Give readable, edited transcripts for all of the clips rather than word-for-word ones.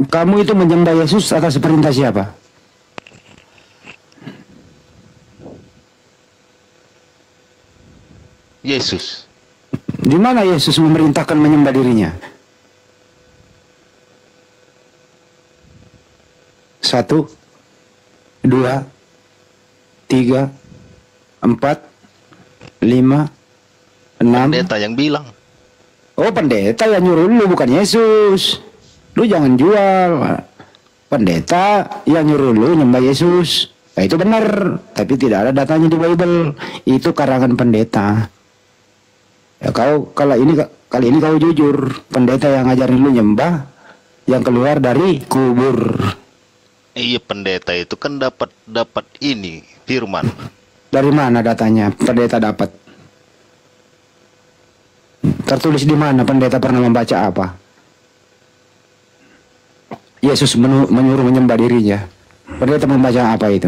Kamu itu menyembah Yesus atas perintah siapa? Yesus. Di mana Yesus memerintahkan menyembah dirinya? 1, 2, 3, 4, 5, 6. Pendeta yang bilang. Oh, pendeta yang nyuruh lu, bukan Yesus. Lu jangan jual. Pendeta yang nyuruh lu nyembah Yesus. Nah, itu benar, tapi tidak ada datanya di Bible. Itu karangan pendeta. Ya, kali ini kau jujur, pendeta yang ngajarin lu nyembah yang keluar dari kubur. Iya, pendeta itu kan dapat ini firman. Dari mana datanya pendeta dapat? Tertulis di mana pendeta pernah membaca apa? Yesus menyuruh menyembah dirinya. Pendeta membaca apa itu?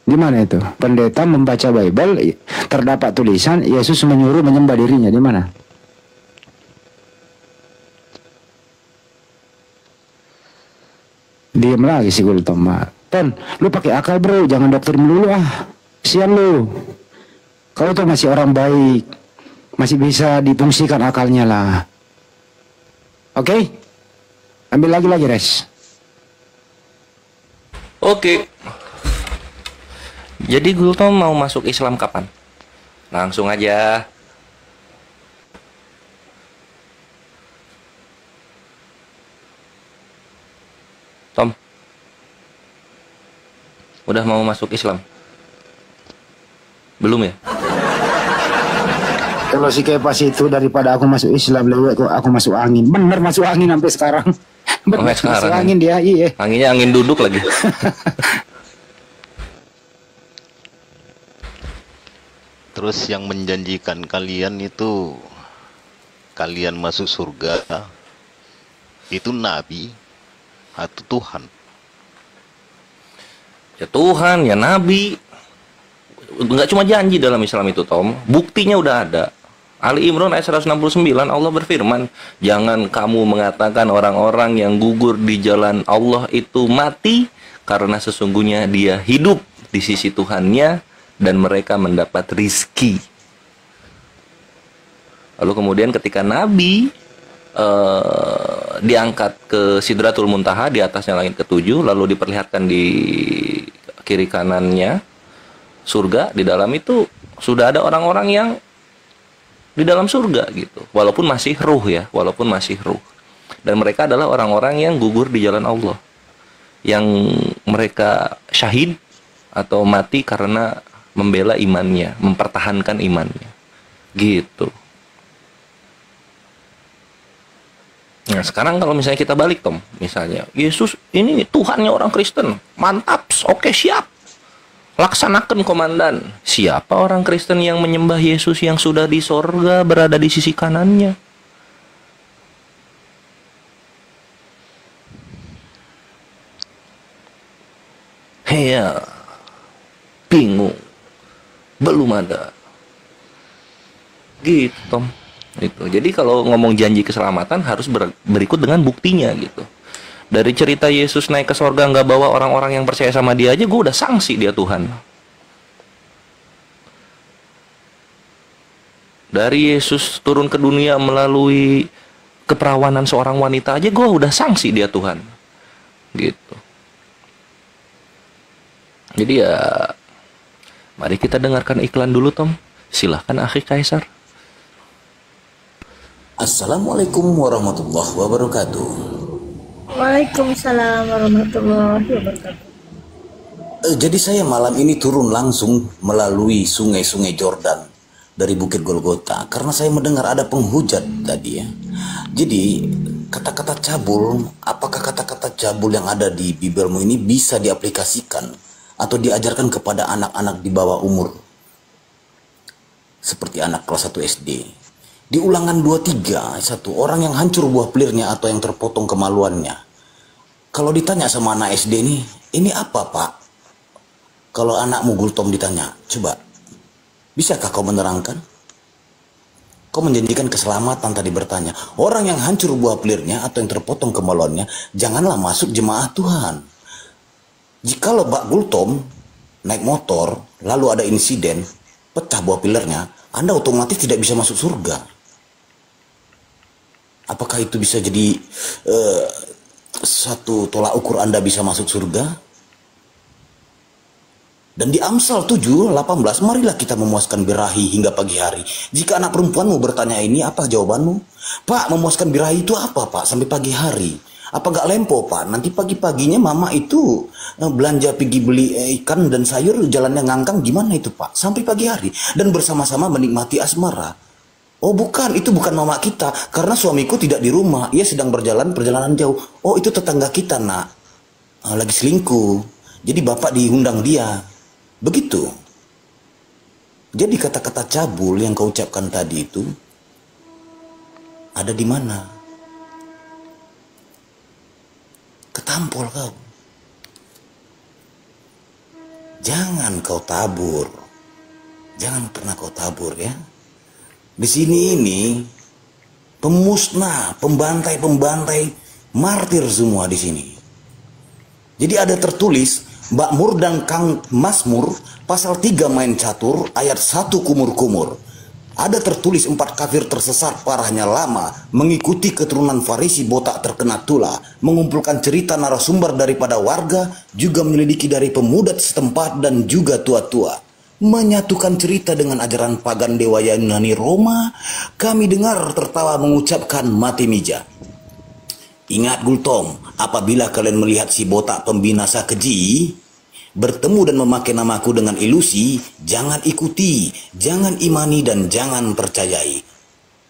Di mana itu? Pendeta membaca Bible, terdapat tulisan Yesus menyuruh menyembah dirinya. Di mana? Diam lagi si Gultom. Ton, lu pakai akal bro, jangan dokter melulu ah. Kasian lu. Kau tuh masih orang baik, masih bisa difungsikan akalnya lah. Oke? Ambil lagi res. Oke. Jadi Gultom mau masuk Islam kapan? Langsung aja. Tom, udah mau masuk Islam? Belum ya? Kalau si Kepas itu daripada aku masuk Islam, lebih aku masuk angin. Bener masuk angin sampai sekarang. Bener masuk angin dia, iya. Anginnya angin duduk lagi. Terus yang menjanjikan kalian itu kalian masuk surga itu nabi atau Tuhan? Ya Tuhan, ya Nabi. Nggak cuma janji dalam Islam itu, Tom. Buktinya udah ada. Ali Imran ayat 169, Allah berfirman, jangan kamu mengatakan orang-orang yang gugur di jalan Allah itu mati, karena sesungguhnya dia hidup di sisi Tuhannya dan mereka mendapat rizki. Lalu kemudian ketika Nabi diangkat ke Sidratul Muntaha, di atasnya langit ketujuh, lalu diperlihatkan di kiri kanannya surga, di dalam itu sudah ada orang-orang yang di dalam surga gitu, walaupun masih ruh ya, walaupun masih ruh. Dan mereka adalah orang-orang yang gugur di jalan Allah, yang mereka syahid atau mati karena membela imannya, mempertahankan imannya gitu. Nah sekarang kalau misalnya kita balik, Tom, misalnya Yesus ini Tuhannya orang Kristen, mantap, oke siap, laksanakan komandan. Siapa orang Kristen yang menyembah Yesus yang sudah di sorga, berada di sisi kanannya? Ya, bingung, belum ada. Gitu, Tom. Itu. Jadi kalau ngomong janji keselamatan harus berikut dengan buktinya gitu. Dari cerita Yesus naik ke sorga nggak bawa orang-orang yang percaya sama dia aja, gue udah sanksi dia Tuhan. Dari Yesus turun ke dunia melalui keperawanan seorang wanita aja, gue udah sanksi dia Tuhan. Gitu. Jadi ya, mari kita dengarkan iklan dulu, Tom. Silahkan Akhi Kaisar. Assalamualaikum warahmatullahi wabarakatuh. Waalaikumsalam warahmatullahi wabarakatuh. Jadi saya malam ini turun langsung melalui sungai-sungai Jordan dari Bukit Golgota karena saya mendengar ada penghujat tadi ya. Jadi kata-kata cabul, apakah kata-kata cabul yang ada di bibirmu ini bisa diaplikasikan atau diajarkan kepada anak-anak di bawah umur seperti anak kelas 1 SD? Di Ulangan 23, satu orang yang hancur buah pelirnya atau yang terpotong kemaluannya. Kalau ditanya sama anak SD nih, ini apa Pak? Kalau anakmu Gultom ditanya, coba, bisakah kau menerangkan? Kau menjanjikan keselamatan tadi bertanya. Orang yang hancur buah pelirnya atau yang terpotong kemalonnya, janganlah masuk jemaah Tuhan. Jikalau Pak Gultom naik motor, lalu ada insiden, pecah buah pilernya, Anda otomatis tidak bisa masuk surga. Apakah itu bisa jadi satu tolak ukur Anda bisa masuk surga? Dan di Amsal 7:18, marilah kita memuaskan birahi hingga pagi hari. Jika anak perempuanmu bertanya ini, apa jawabanmu? Pak, memuaskan birahi itu apa, Pak? Sampai pagi hari. Apa gak lempo, Pak? Nanti pagi-paginya mama itu belanja pergi beli ikan dan sayur, jalannya ngangkang, gimana itu, Pak? Sampai pagi hari. Dan bersama-sama menikmati asmara. Oh bukan, itu bukan mama kita. Karena suamiku tidak di rumah. Ia sedang berjalan perjalanan jauh. Oh itu tetangga kita, nak. Lagi selingkuh. Jadi bapak diundang dia. Begitu. Jadi kata-kata cabul yang kau ucapkan tadi itu ada di mana? Ketampol kau. Jangan kau tabur. Jangan pernah kau tabur ya. Di sini ini pemusnah, pembantai-pembantai, martir semua di sini. Jadi ada tertulis Mbak Mur dan Kang Masmur pasal 3 main catur ayat 1 kumur-kumur. Ada tertulis 4 kafir tersesat parahnya lama mengikuti keturunan Farisi botak terkena tula, mengumpulkan cerita narasumber daripada warga, juga menyelidiki dari pemuda setempat dan juga tua-tua, menyatukan cerita dengan ajaran pagan dewa Yunani Roma. Kami dengar tertawa mengucapkan mati mija. Ingat Gultom, apabila kalian melihat si botak pembinasa keji bertemu dan memakai namaku dengan ilusi, jangan ikuti, jangan imani dan jangan percayai.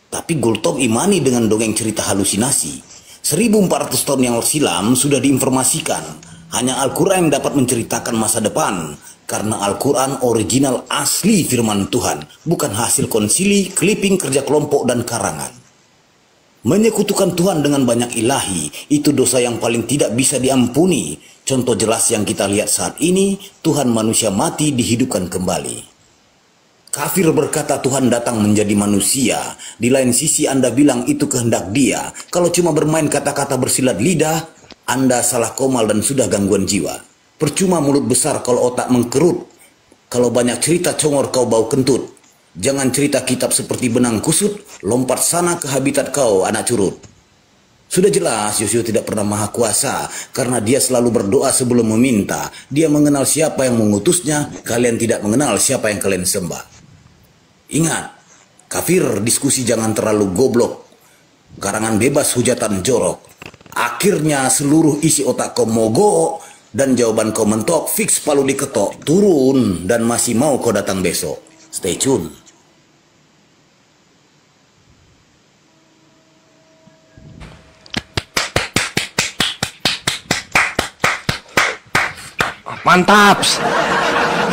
Tapi Gultom imani dengan dongeng cerita halusinasi. 1400 tahun yang silam sudah diinformasikan. Hanya Al-Quran yang dapat menceritakan masa depan. Karena Al-Quran original asli firman Tuhan, bukan hasil konsili, clipping kerja kelompok dan karangan. Menyekutukan Tuhan dengan banyak ilahi, itu dosa yang paling tidak bisa diampuni. Contoh jelas yang kita lihat saat ini, Tuhan manusia mati dihidupkan kembali. Kafir berkata Tuhan datang menjadi manusia. Di lain sisi Anda bilang itu kehendak Dia. Kalau cuma bermain kata-kata bersilat lidah, Anda salah komal dan sudah gangguan jiwa. Percuma mulut besar kalau otak mengkerut. Kalau banyak cerita congor kau bau kentut. Jangan cerita kitab seperti benang kusut, lompat sana ke habitat kau anak curut. Sudah jelas Yosua tidak pernah maha kuasa, karena dia selalu berdoa sebelum meminta. Dia mengenal siapa yang mengutusnya, kalian tidak mengenal siapa yang kalian sembah. Ingat, kafir diskusi jangan terlalu goblok. Karangan bebas hujatan jorok. Akhirnya seluruh isi otak kau mogok, dan jawaban kau mentok, fix palu diketok, turun, dan masih mau kau datang besok. Stay tune. Mantap.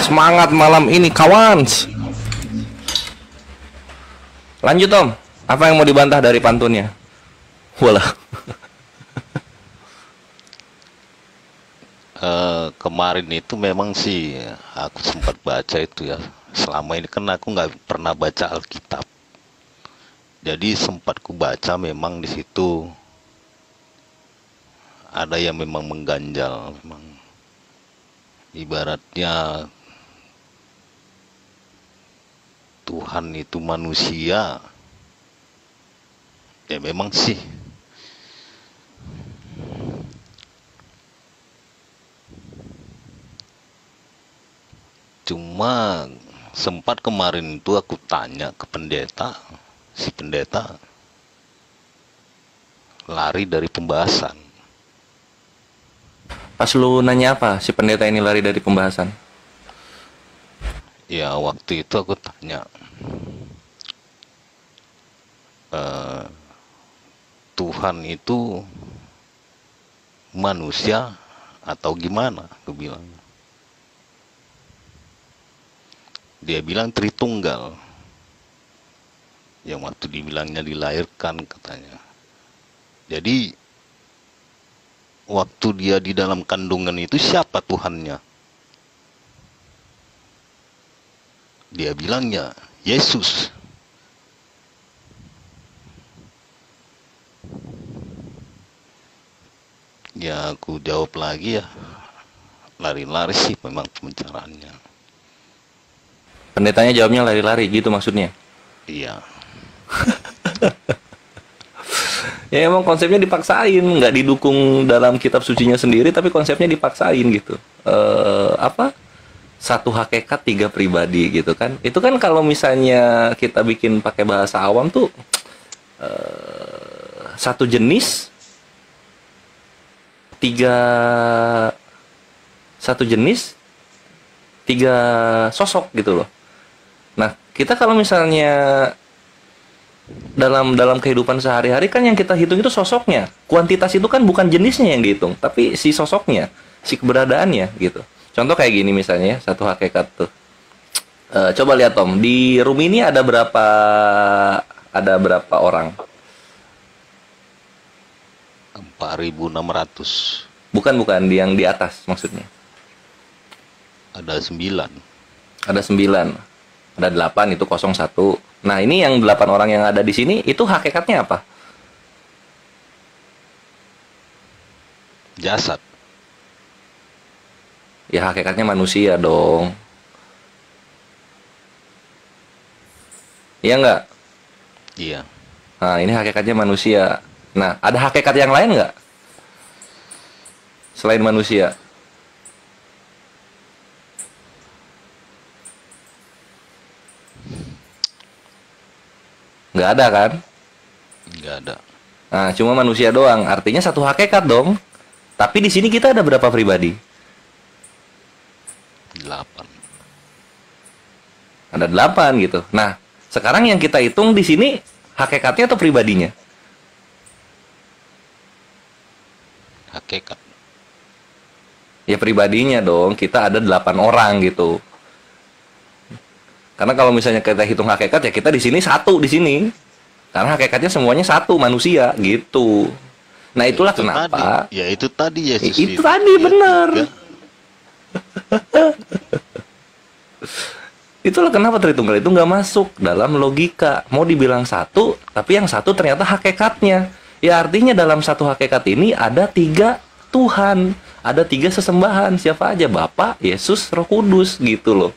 Semangat malam ini kawan. Lanjut Om. Apa yang mau dibantah dari pantunnya? Walah. Kemarin itu memang sih aku sempat baca itu ya. Selama ini kan aku nggak pernah baca Alkitab. Jadi sempat ku baca memang di situ ada yang memang mengganjal, memang ibaratnya Tuhan itu manusia. Ya memang sih. Cuma sempat kemarin itu aku tanya ke pendeta, si pendeta lari dari pembahasan. Pas lu nanya apa, si pendeta ini lari dari pembahasan? Ya waktu itu aku tanya, Tuhan itu manusia atau gimana? Aku bilang. Dia bilang Tritunggal. Yang waktu dibilangnya dilahirkan katanya. Jadi waktu dia di dalam kandungan itu siapa Tuhannya? Dia bilangnya Yesus. Ya aku jawab lagi ya, lari-lari sih memang pembicaraannya. Pendetanya jawabnya lari-lari gitu maksudnya. Iya. Ya emang konsepnya dipaksain, nggak didukung dalam kitab sucinya sendiri, tapi konsepnya dipaksain gitu. Apa? Satu hakikat tiga pribadi gitu kan. Itu kan kalau misalnya kita bikin pakai bahasa awam tuh satu jenis tiga satu jenis tiga sosok gitu loh. Nah, kita kalau misalnya dalam kehidupan sehari-hari kan yang kita hitung itu sosoknya. Kuantitas itu kan bukan jenisnya yang dihitung, tapi si sosoknya, si keberadaannya gitu. Contoh kayak gini misalnya, satu hakikat tuh. Coba lihat Tom, di room ini ada berapa orang? 4.600. Bukan yang di atas maksudnya. Ada 9. Ada 9. Ada 8 itu 01. Nah, ini yang 8 orang yang ada di sini itu hakikatnya apa? Jasad. Ya hakikatnya manusia dong. Iya nggak? Iya. Nah, ini hakikatnya manusia. Nah, ada hakikat yang lain nggak? Selain manusia? Nggak ada kan? Nggak ada. Nah, cuma manusia doang. Artinya satu hakikat dong. Tapi di sini kita ada berapa pribadi? 8. Ada 8 gitu. Nah, sekarang yang kita hitung di sini hakikatnya atau pribadinya? Hakikat. Ya pribadinya dong. Kita ada 8 orang gitu. Karena kalau misalnya kita hitung hakikat ya kita di sini satu di sini. Karena hakikatnya semuanya satu manusia gitu. Nah, itulah Itu kenapa. tadi. Ya itu tadi Yesus. Itu tadi benar. Itulah kenapa Tritunggal itu nggak masuk dalam logika. Mau dibilang satu, tapi yang satu ternyata hakikatnya. Ya artinya dalam satu hakikat ini ada 3 Tuhan, ada 3 sesembahan. Siapa aja? Bapa, Yesus, Roh Kudus gitu loh.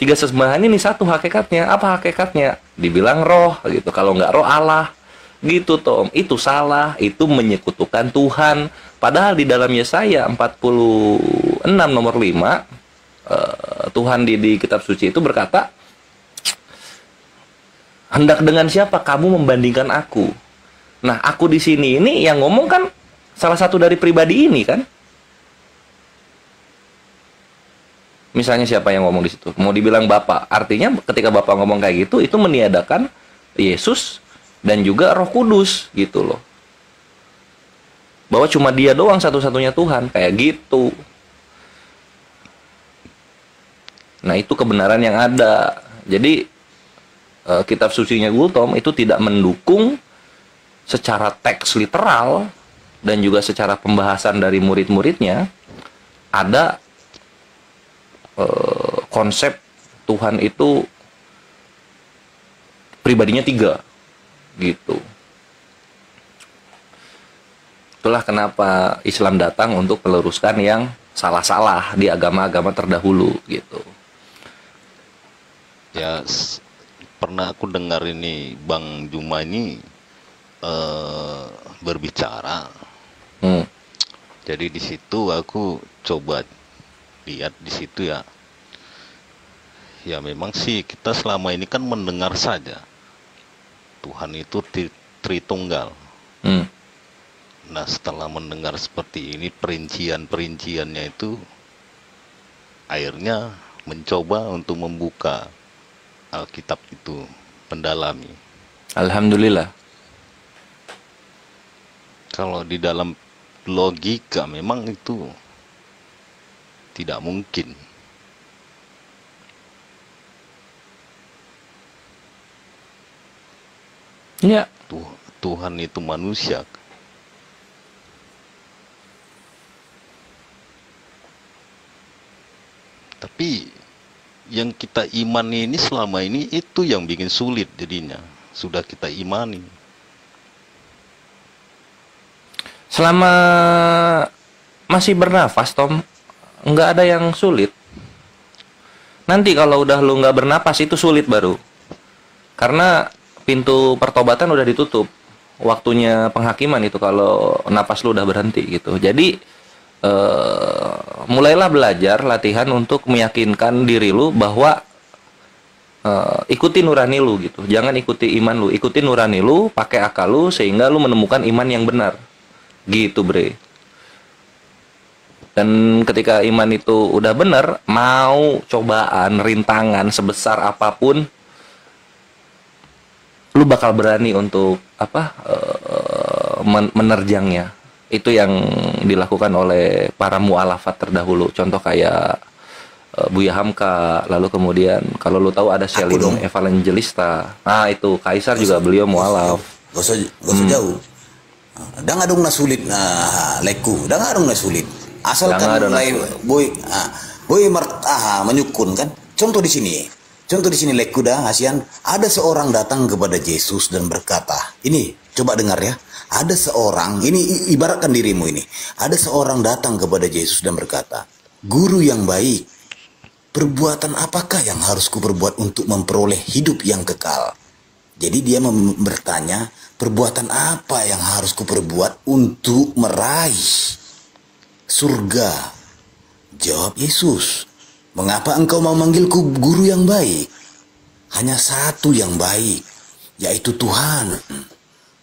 3 sesembahan ini satu hakikatnya. Apa hakikatnya? Dibilang roh gitu. Kalau nggak roh Allah. Gitu Tom. Itu salah. Itu menyekutukan Tuhan. Padahal di dalam Yesaya 46 nomor 5 Tuhan di kitab suci itu berkata, hendak dengan siapa kamu membandingkan aku? Nah, aku di sini ini yang ngomong kan salah satu dari pribadi ini kan. Misalnya siapa yang ngomong di situ? Mau dibilang Bapa. Artinya ketika Bapa ngomong kayak gitu, itu meniadakan Yesus dan juga Roh Kudus gitu loh. Bahwa cuma dia doang satu-satunya Tuhan, kayak gitu. Nah, itu kebenaran yang ada. Jadi kitab sucinya Gultom itu tidak mendukung secara teks literal dan juga secara pembahasan dari murid-muridnya ada konsep Tuhan itu pribadinya 3 gitu. Itulah kenapa Islam datang untuk meluruskan yang salah-salah di agama-agama terdahulu gitu. Ya pernah aku dengar ini Bang Juma ini berbicara. Jadi di situ aku coba lihat di situ ya. Ya memang sih kita selama ini kan mendengar saja Tuhan itu Tritunggal. Nah, setelah mendengar seperti ini perincian-perinciannya itu akhirnya mencoba untuk membuka Alkitab itu, mendalami. Alhamdulillah. Kalau di dalam logika memang itu tidak mungkin. Ya. Tuhan itu manusia. Tapi yang kita imani ini selama ini itu yang bikin sulit jadinya. Sudah kita imani. Selama masih bernafas, Tom, nggak ada yang sulit. Nanti kalau udah lu nggak bernapas itu sulit baru. Karena pintu pertobatan udah ditutup. Waktunya penghakiman itu kalau napas lu udah berhenti gitu. Jadi mulailah belajar latihan untuk meyakinkan diri lu bahwa ikuti nurani lu gitu. Jangan ikuti iman lu, ikuti nurani lu, pakai akal lu sehingga lu menemukan iman yang benar. Gitu, Bre. Dan ketika iman itu udah benar, mau cobaan, rintangan sebesar apapun, lu bakal berani untuk menerjangnya. Itu yang dilakukan oleh para mu'alafat terdahulu. Contoh kayak Buya Hamka, lalu kemudian kalau lu tahu ada Shelin Evangelista. Nah, itu Kaisar juga beliau mu'alaf. Gak usah jauh. Dah ngadong na sulit na leku, dah ngadong na sulit. Asalkan mulai boy menyukun kan. Contoh di sini leku dah Asian, ada seorang datang kepada Yesus dan berkata, ini coba dengar ya. Ada seorang, ini ibaratkan dirimu ini. Ada seorang datang kepada Yesus dan berkata, "Guru yang baik, perbuatan apakah yang harus kuperbuat untuk memperoleh hidup yang kekal?" Jadi dia bertanya, perbuatan apa yang harus kuperbuat untuk meraih surga? Jawab Yesus, "Mengapa engkau memanggilku guru yang baik? Hanya satu yang baik, yaitu Tuhan.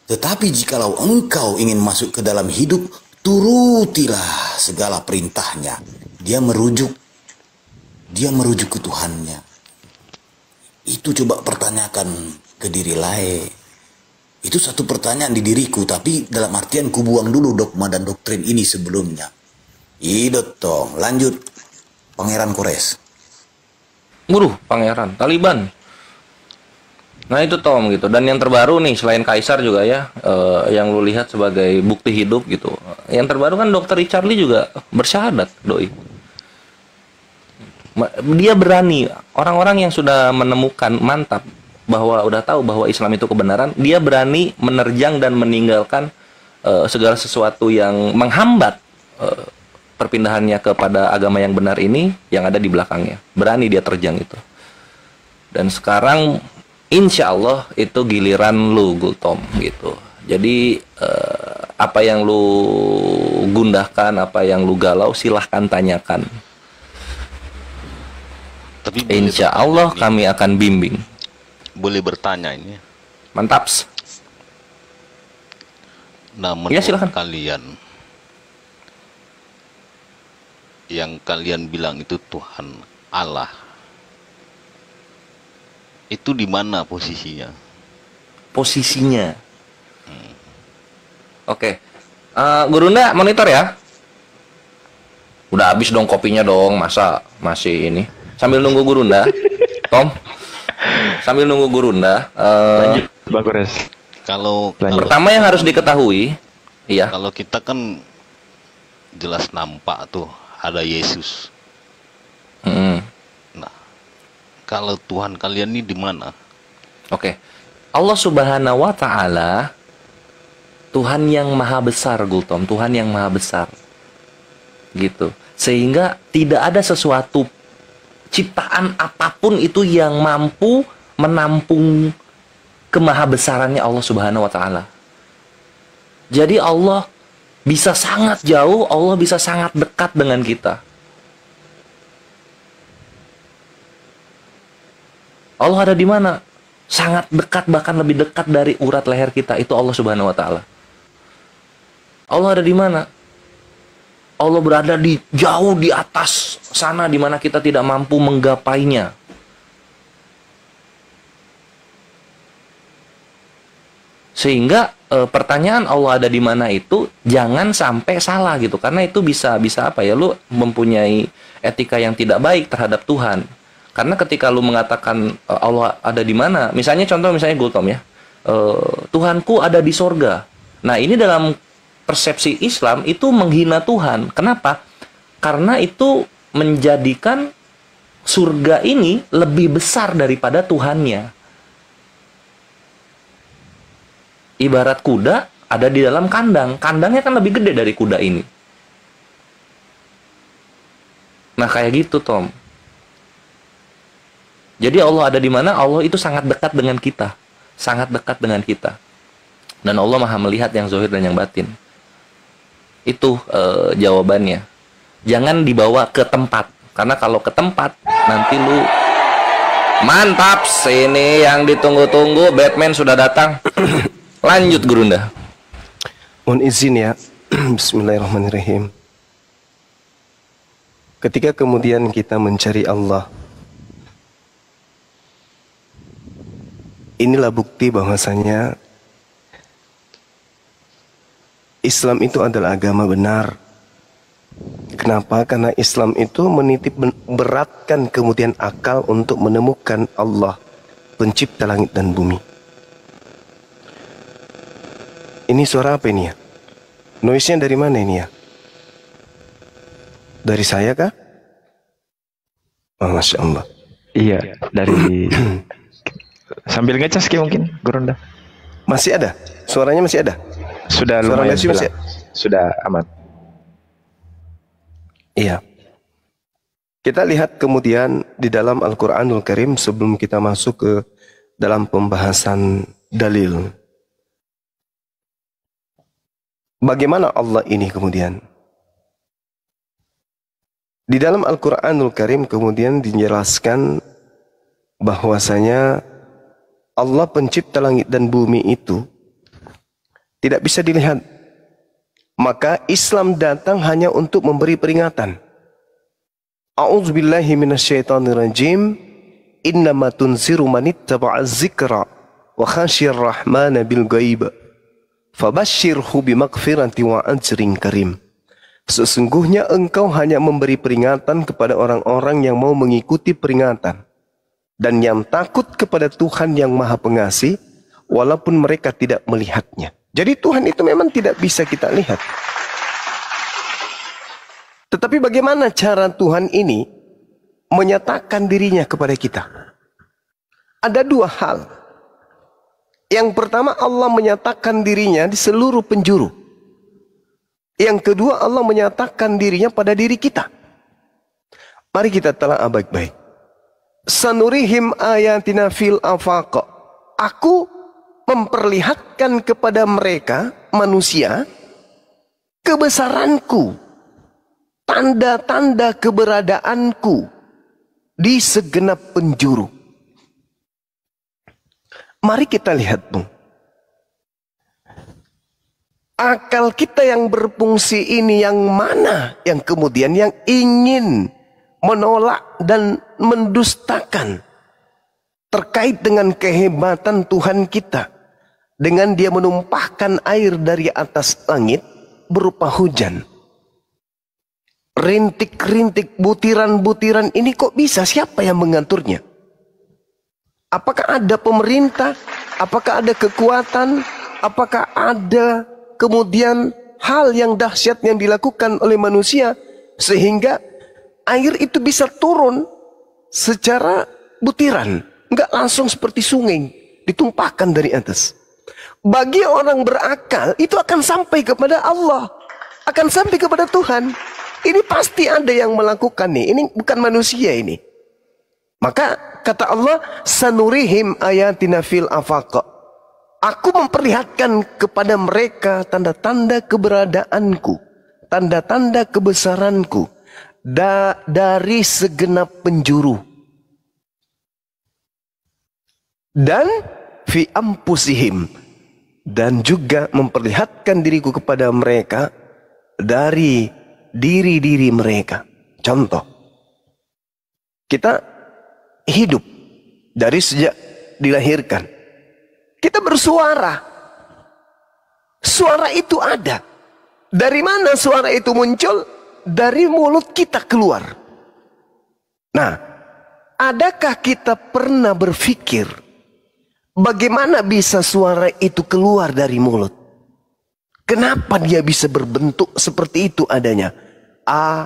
Tetapi jikalau engkau ingin masuk ke dalam hidup, turutilah segala perintahnya." Dia merujuk ke Tuhannya. Itu coba pertanyakan ke diri lain. Itu satu pertanyaan di diriku, tapi dalam artian ku buang dulu dogma dan doktrin ini sebelumnya. Idot tong, lanjut. Pangeran Kores. Pangeran Taliban. Nah itu Tom gitu. Dan yang terbaru nih selain Kaisar juga ya, yang lu lihat sebagai bukti hidup gitu. Yang terbaru kan Dr. Richard Lee juga bersyahadat, doi. Dia berani, orang-orang yang sudah menemukan mantap bahwa udah tahu bahwa Islam itu kebenaran, dia berani menerjang dan meninggalkan segala sesuatu yang menghambat perpindahannya kepada agama yang benar ini yang ada di belakangnya. Berani dia terjang itu. Dan sekarang insya Allah itu giliran lu, Gultom gitu. Jadi apa yang lu gundahkan, apa yang lu galau, silahkan tanyakan. Tapi Insya Allah kami akan bimbing. Boleh bertanya ini. Mantap. Nah, Ya, menurut silakan. kalian, yang kalian bilang itu Tuhan Allah, itu di mana posisinya? Posisinya. Oke. Gurunda monitor ya. Udah habis dong kopinya dong, masa masih ini. Sambil nunggu Gurunda, Tom. Sambil nunggu Gurunda. Lanjut, Bang Kores. Kalau Pertama yang harus diketahui, iya. kalau kita kan jelas nampak tuh ada Yesus. Nah, kalau Tuhan kalian ini di mana? Oke. Allah Subhanahu wa taala Tuhan yang maha besar, Gultom, Tuhan yang maha besar. Gitu. Sehingga tidak ada sesuatu ciptaan apapun itu yang mampu menampung kemahabesarannya Allah Subhanahu wa taala. Jadi Allah bisa sangat jauh, Allah bisa sangat dekat dengan kita. Allah ada di mana? Sangat dekat, bahkan lebih dekat dari urat leher kita. Itu Allah Subhanahu wa taala. Allah ada di mana? Allah berada di jauh di atas sana di mana kita tidak mampu menggapainya. Sehingga pertanyaan Allah ada di mana itu jangan sampai salah gitu, karena itu bisa apa ya, lu mempunyai etika yang tidak baik terhadap Tuhan. Karena ketika lu mengatakan Allah ada di mana, misalnya Gultom ya, Tuhanku ada di sorga. Nah ini dalam persepsi Islam itu menghina Tuhan. Kenapa? Karena itu menjadikan surga ini lebih besar daripada Tuhannya. Ibarat kuda ada di dalam kandang. Kandangnya kan lebih gede dari kuda ini. Nah, kayak gitu, Tom. Jadi Allah ada di mana? Allah itu sangat dekat dengan kita. Sangat dekat dengan kita. Dan Allah Maha melihat yang zahir dan yang batin. Itu jawabannya. Jangan dibawa ke tempat. Karena kalau ke tempat, nanti lu... Mantap, sini yang ditunggu-tunggu. Batman sudah datang. Lanjut, Gurunda. Mohon izin ya. Bismillahirrahmanirrahim. Ketika kemudian kita mencari Allah, inilah bukti bahwasanya Islam itu adalah agama benar. Kenapa? Karena Islam itu menitip beratkan kemudian akal untuk menemukan Allah, pencipta langit dan bumi. Ini suara apa ini ya? Noise-nya dari mana ini ya? Dari saya kah? Oh, Masya Allah. Iya, dari sambil ngecas Ki mungkin, Gurunda. Masih ada? Suaranya masih ada? Sudah Suara lumayan masih jelas. Sudah aman. Iya. Kita lihat kemudian di dalam Al-Quranul Karim sebelum kita masuk ke dalam pembahasan dalil. Bagaimana Allah ini kemudian? Di dalam Al-Quranul Karim kemudian dijelaskan bahwasanya Allah pencipta langit dan bumi itu tidak bisa dilihat. Maka Islam datang hanya untuk memberi peringatan. A'udzubillahi minasyaitonirrajim. Innama tunziru manittaba'a dzikra wa khasyir rahmana bil ghaib. Fabashshirhu bimaghfirati wa ajrin karim. Sesungguhnya engkau hanya memberi peringatan kepada orang-orang yang mau mengikuti peringatan dan yang takut kepada Tuhan yang Maha Pengasih walaupun mereka tidak melihatnya. Jadi Tuhan itu memang tidak bisa kita lihat. Tetapi bagaimana cara Tuhan ini menyatakan dirinya kepada kita? Ada dua hal. Yang pertama, Allah menyatakan dirinya di seluruh penjuru. Yang kedua, Allah menyatakan dirinya pada diri kita. Mari kita telaah baik-baik. Sanurihim ayatina fil afaq. Aku memperlihatkan kepada mereka, manusia, kebesaranku, tanda-tanda keberadaanku di segenap penjuru. Mari kita lihat, Bung. Akal kita yang berfungsi ini yang mana yang kemudian yang ingin menolak dan mendustakan terkait dengan kehebatan Tuhan kita dengan dia menumpahkan air dari atas langit berupa hujan. Rintik-rintik, butiran-butiran ini kok bisa? Siapa yang mengaturnya? Apakah ada pemerintah? Apakah ada kekuatan? Apakah ada kemudian hal yang dahsyat yang dilakukan oleh manusia sehingga air itu bisa turun secara butiran, enggak langsung seperti sungai ditumpahkan dari atas. Bagi orang berakal itu akan sampai kepada Allah, akan sampai kepada Tuhan. Ini pasti ada yang melakukan nih. Ini bukan manusia ini. Maka kata Allah, sanurihim ayatina fil afaq. Aku memperlihatkan kepada mereka tanda-tanda keberadaanku, tanda-tanda kebesaranku dari segenap penjuru. Dan fi ampusihim, dan juga memperlihatkan diriku kepada mereka dari diri-diri mereka. Contoh, kita hidup dari sejak dilahirkan. Kita bersuara. Suara itu ada. Dari mana suara itu muncul? Dari mulut kita keluar. Nah, adakah kita pernah berpikir bagaimana bisa suara itu keluar dari mulut? Kenapa dia bisa berbentuk seperti itu adanya? A,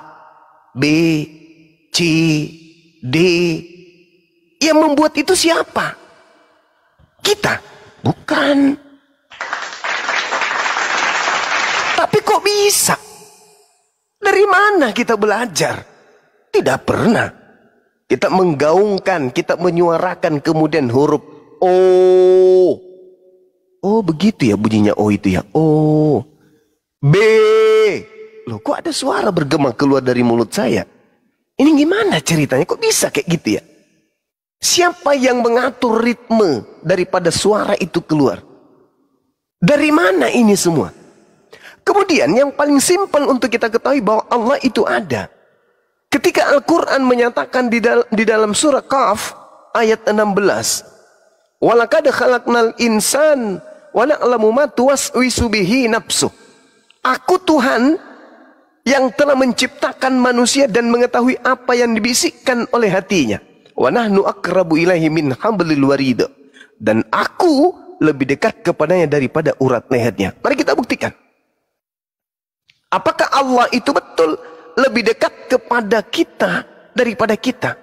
B, C, D. Yang membuat itu siapa? Kita. Bukan. mana kita belajar? Tidak pernah. Kita menggaungkan, kita menyuarakan kemudian huruf O. Oh begitu ya bunyinya O itu ya. O. B. Loh kok ada suara bergema keluar dari mulut saya? Ini gimana ceritanya? Kok bisa kayak gitu ya? Siapa yang mengatur ritme daripada suara itu keluar? Dari mana ini semua? Kemudian yang paling simpel untuk kita ketahui bahwa Allah itu ada. Ketika Al-Quran menyatakan di dalam surah Qaf ayat 16. Walaqad khalaqnal insan wa na'lamu ma tuwaswisu bihi nafsuh. Aku Tuhan yang telah menciptakan manusia dan mengetahui apa yang dibisikkan oleh hatinya. Wa nahnu aqrabu ilaihi min hablil warid. Dan aku lebih dekat kepadanya daripada urat lehernya. Mari kita buktikan. Apakah Allah itu betul lebih dekat kepada kita daripada kita?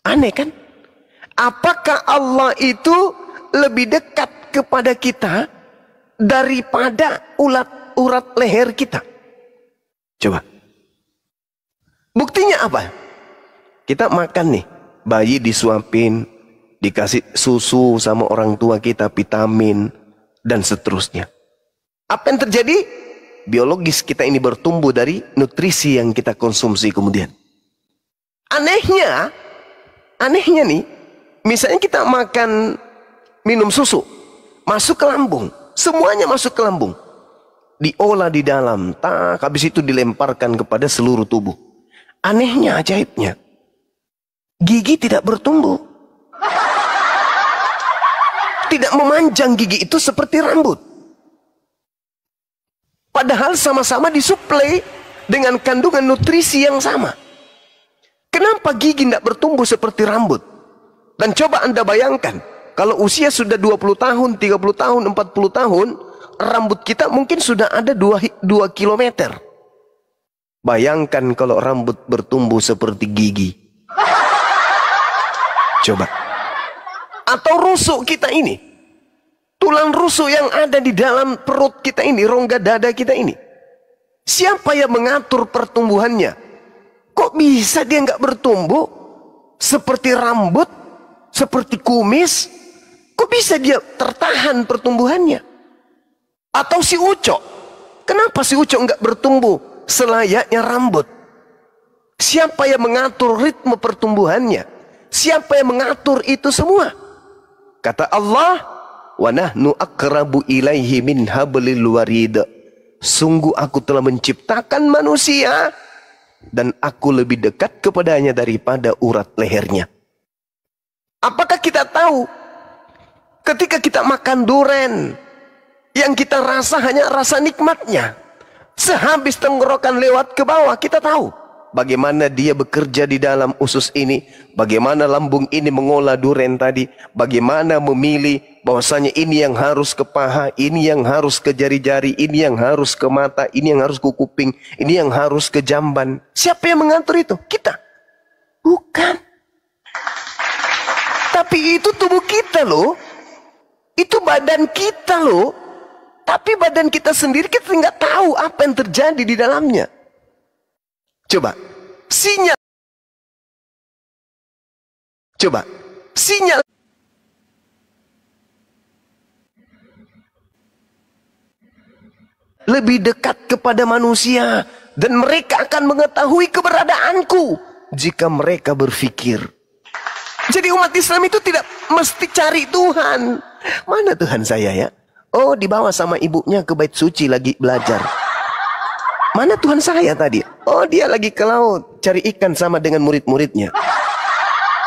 Aneh kan? Apakah Allah itu lebih dekat kepada kita daripada urat leher kita? Coba. Buktinya apa? Kita makan nih, bayi disuapin, dikasih susu sama orang tua kita, vitamin, dan seterusnya. Apa yang terjadi? Biologis kita ini bertumbuh dari nutrisi yang kita konsumsi kemudian. Anehnya nih, misalnya kita makan, minum susu, masuk ke lambung, semuanya masuk ke lambung. Diolah di dalam, habis itu dilemparkan kepada seluruh tubuh. Anehnya, ajaibnya, gigi tidak bertumbuh. Tidak memanjang gigi itu seperti rambut. Padahal sama-sama disuplai dengan kandungan nutrisi yang sama. Kenapa gigi tidak bertumbuh seperti rambut? Dan coba Anda bayangkan, kalau usia sudah 20 tahun, 30 tahun, 40 tahun, rambut kita mungkin sudah ada 2 kilometer. Bayangkan kalau rambut bertumbuh seperti gigi. Coba. Atau rusuk kita ini. Tulang rusuk yang ada di dalam perut kita ini, rongga dada kita ini. Siapa yang mengatur pertumbuhannya? Kok bisa dia nggak bertumbuh? Seperti rambut, seperti kumis. Kok bisa dia tertahan pertumbuhannya? Atau si ucok? Kenapa si ucok nggak bertumbuh selayaknya rambut? Siapa yang mengatur ritme pertumbuhannya? Siapa yang mengatur itu semua? Kata Allah, wa nahnu aqrabu ilaihi min hablil warid. Sungguh aku telah menciptakan manusia dan aku lebih dekat kepadanya daripada urat lehernya. Apakah kita tahu ketika kita makan duren, yang kita rasa hanya rasa nikmatnya. Sehabis tenggorokan lewat ke bawah, kita tahu bagaimana dia bekerja di dalam usus ini, bagaimana lambung ini mengolah duren tadi, bagaimana memilih bahwasanya ini yang harus ke paha, ini yang harus ke jari-jari, ini yang harus ke mata, ini yang harus ke kuping, ini yang harus ke jamban. Siapa yang mengatur itu? Kita. Bukan. Tapi itu tubuh kita loh. Itu badan kita loh. Tapi badan kita sendiri kita nggak tahu apa yang terjadi di dalamnya. Coba, sinyal. Lebih dekat kepada manusia dan mereka akan mengetahui keberadaanku jika mereka berpikir. Jadi umat Islam itu tidak mesti cari Tuhan. Mana Tuhan saya ya? Oh, dibawa sama ibunya ke bait suci lagi belajar. Mana Tuhan saya tadi? Oh, dia lagi ke laut cari ikan sama dengan murid-muridnya.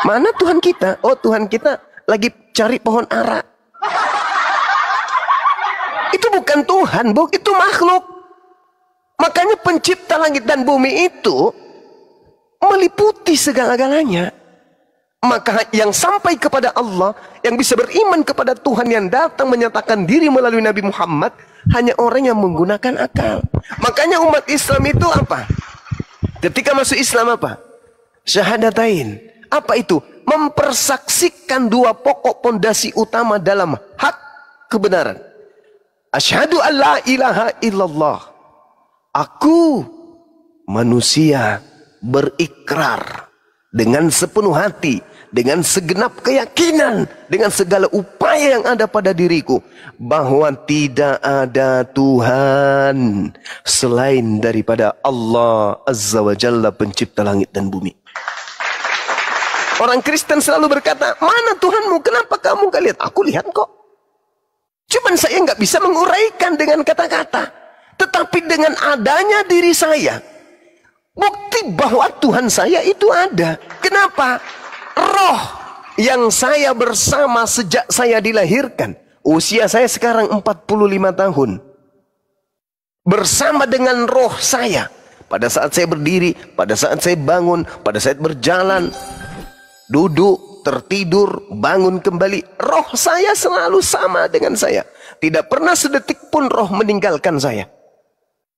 Mana Tuhan kita? Oh, Tuhan kita lagi cari pohon ara. Itu bukan Tuhan, itu makhluk. Makanya pencipta langit dan bumi itu meliputi segala-galanya. Maka yang sampai kepada Allah, yang bisa beriman kepada Tuhan yang datang menyatakan diri melalui Nabi Muhammad, hanya orang yang menggunakan akal. Makanya umat Islam itu apa? Ketika masuk Islam apa? Syahadatain. Apa itu? Mempersaksikan dua pokok pondasi utama dalam hak kebenaran. Asyhadu an la ilaha illallah. Aku manusia berikrar dengan sepenuh hati, dengan segenap keyakinan, dengan segala upaya yang ada pada diriku, bahwa tidak ada Tuhan selain daripada Allah Azza wa Jalla, pencipta langit dan bumi. Orang Kristen selalu berkata, mana Tuhanmu? Kenapa kamu gak lihat? Aku lihat kok. Cuman saya nggak bisa menguraikan dengan kata-kata. Tetapi dengan adanya diri saya, bukti bahwa Tuhan saya itu ada. Kenapa? Roh yang saya bersama sejak saya dilahirkan. Usia saya sekarang 45 tahun. Bersama dengan roh saya. Pada saat saya berdiri, pada saat saya bangun, pada saat berjalan, duduk, tertidur, bangun kembali. Roh saya selalu sama dengan saya. Tidak pernah sedetik pun roh meninggalkan saya.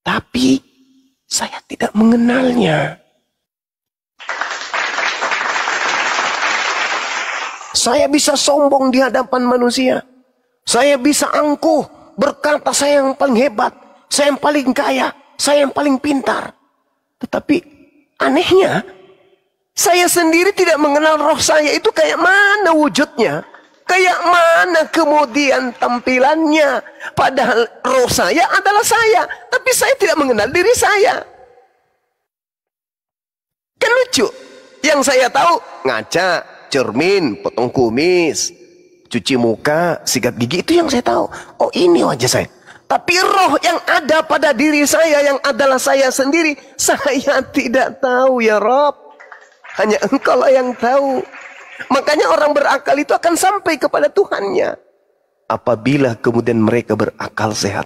Tapi saya tidak mengenalnya. Saya bisa sombong di hadapan manusia. Saya bisa angkuh, berkata saya yang paling hebat, saya yang paling kaya, saya yang paling pintar. Tetapi anehnya, saya sendiri tidak mengenal roh saya itu kayak mana wujudnya. Kayak mana kemudian tampilannya. Padahal roh saya adalah saya. Tapi saya tidak mengenal diri saya. Kan lucu. Yang saya tahu, ngaca, cermin, potong kumis, cuci muka, sikat gigi, itu yang saya tahu. Oh, ini wajah saya. Tapi roh yang ada pada diri saya, yang adalah saya sendiri, saya tidak tahu ya Rob. Hanya Engkau lah yang tahu. Makanya orang berakal itu akan sampai kepada Tuhannya apabila kemudian mereka berakal sehat.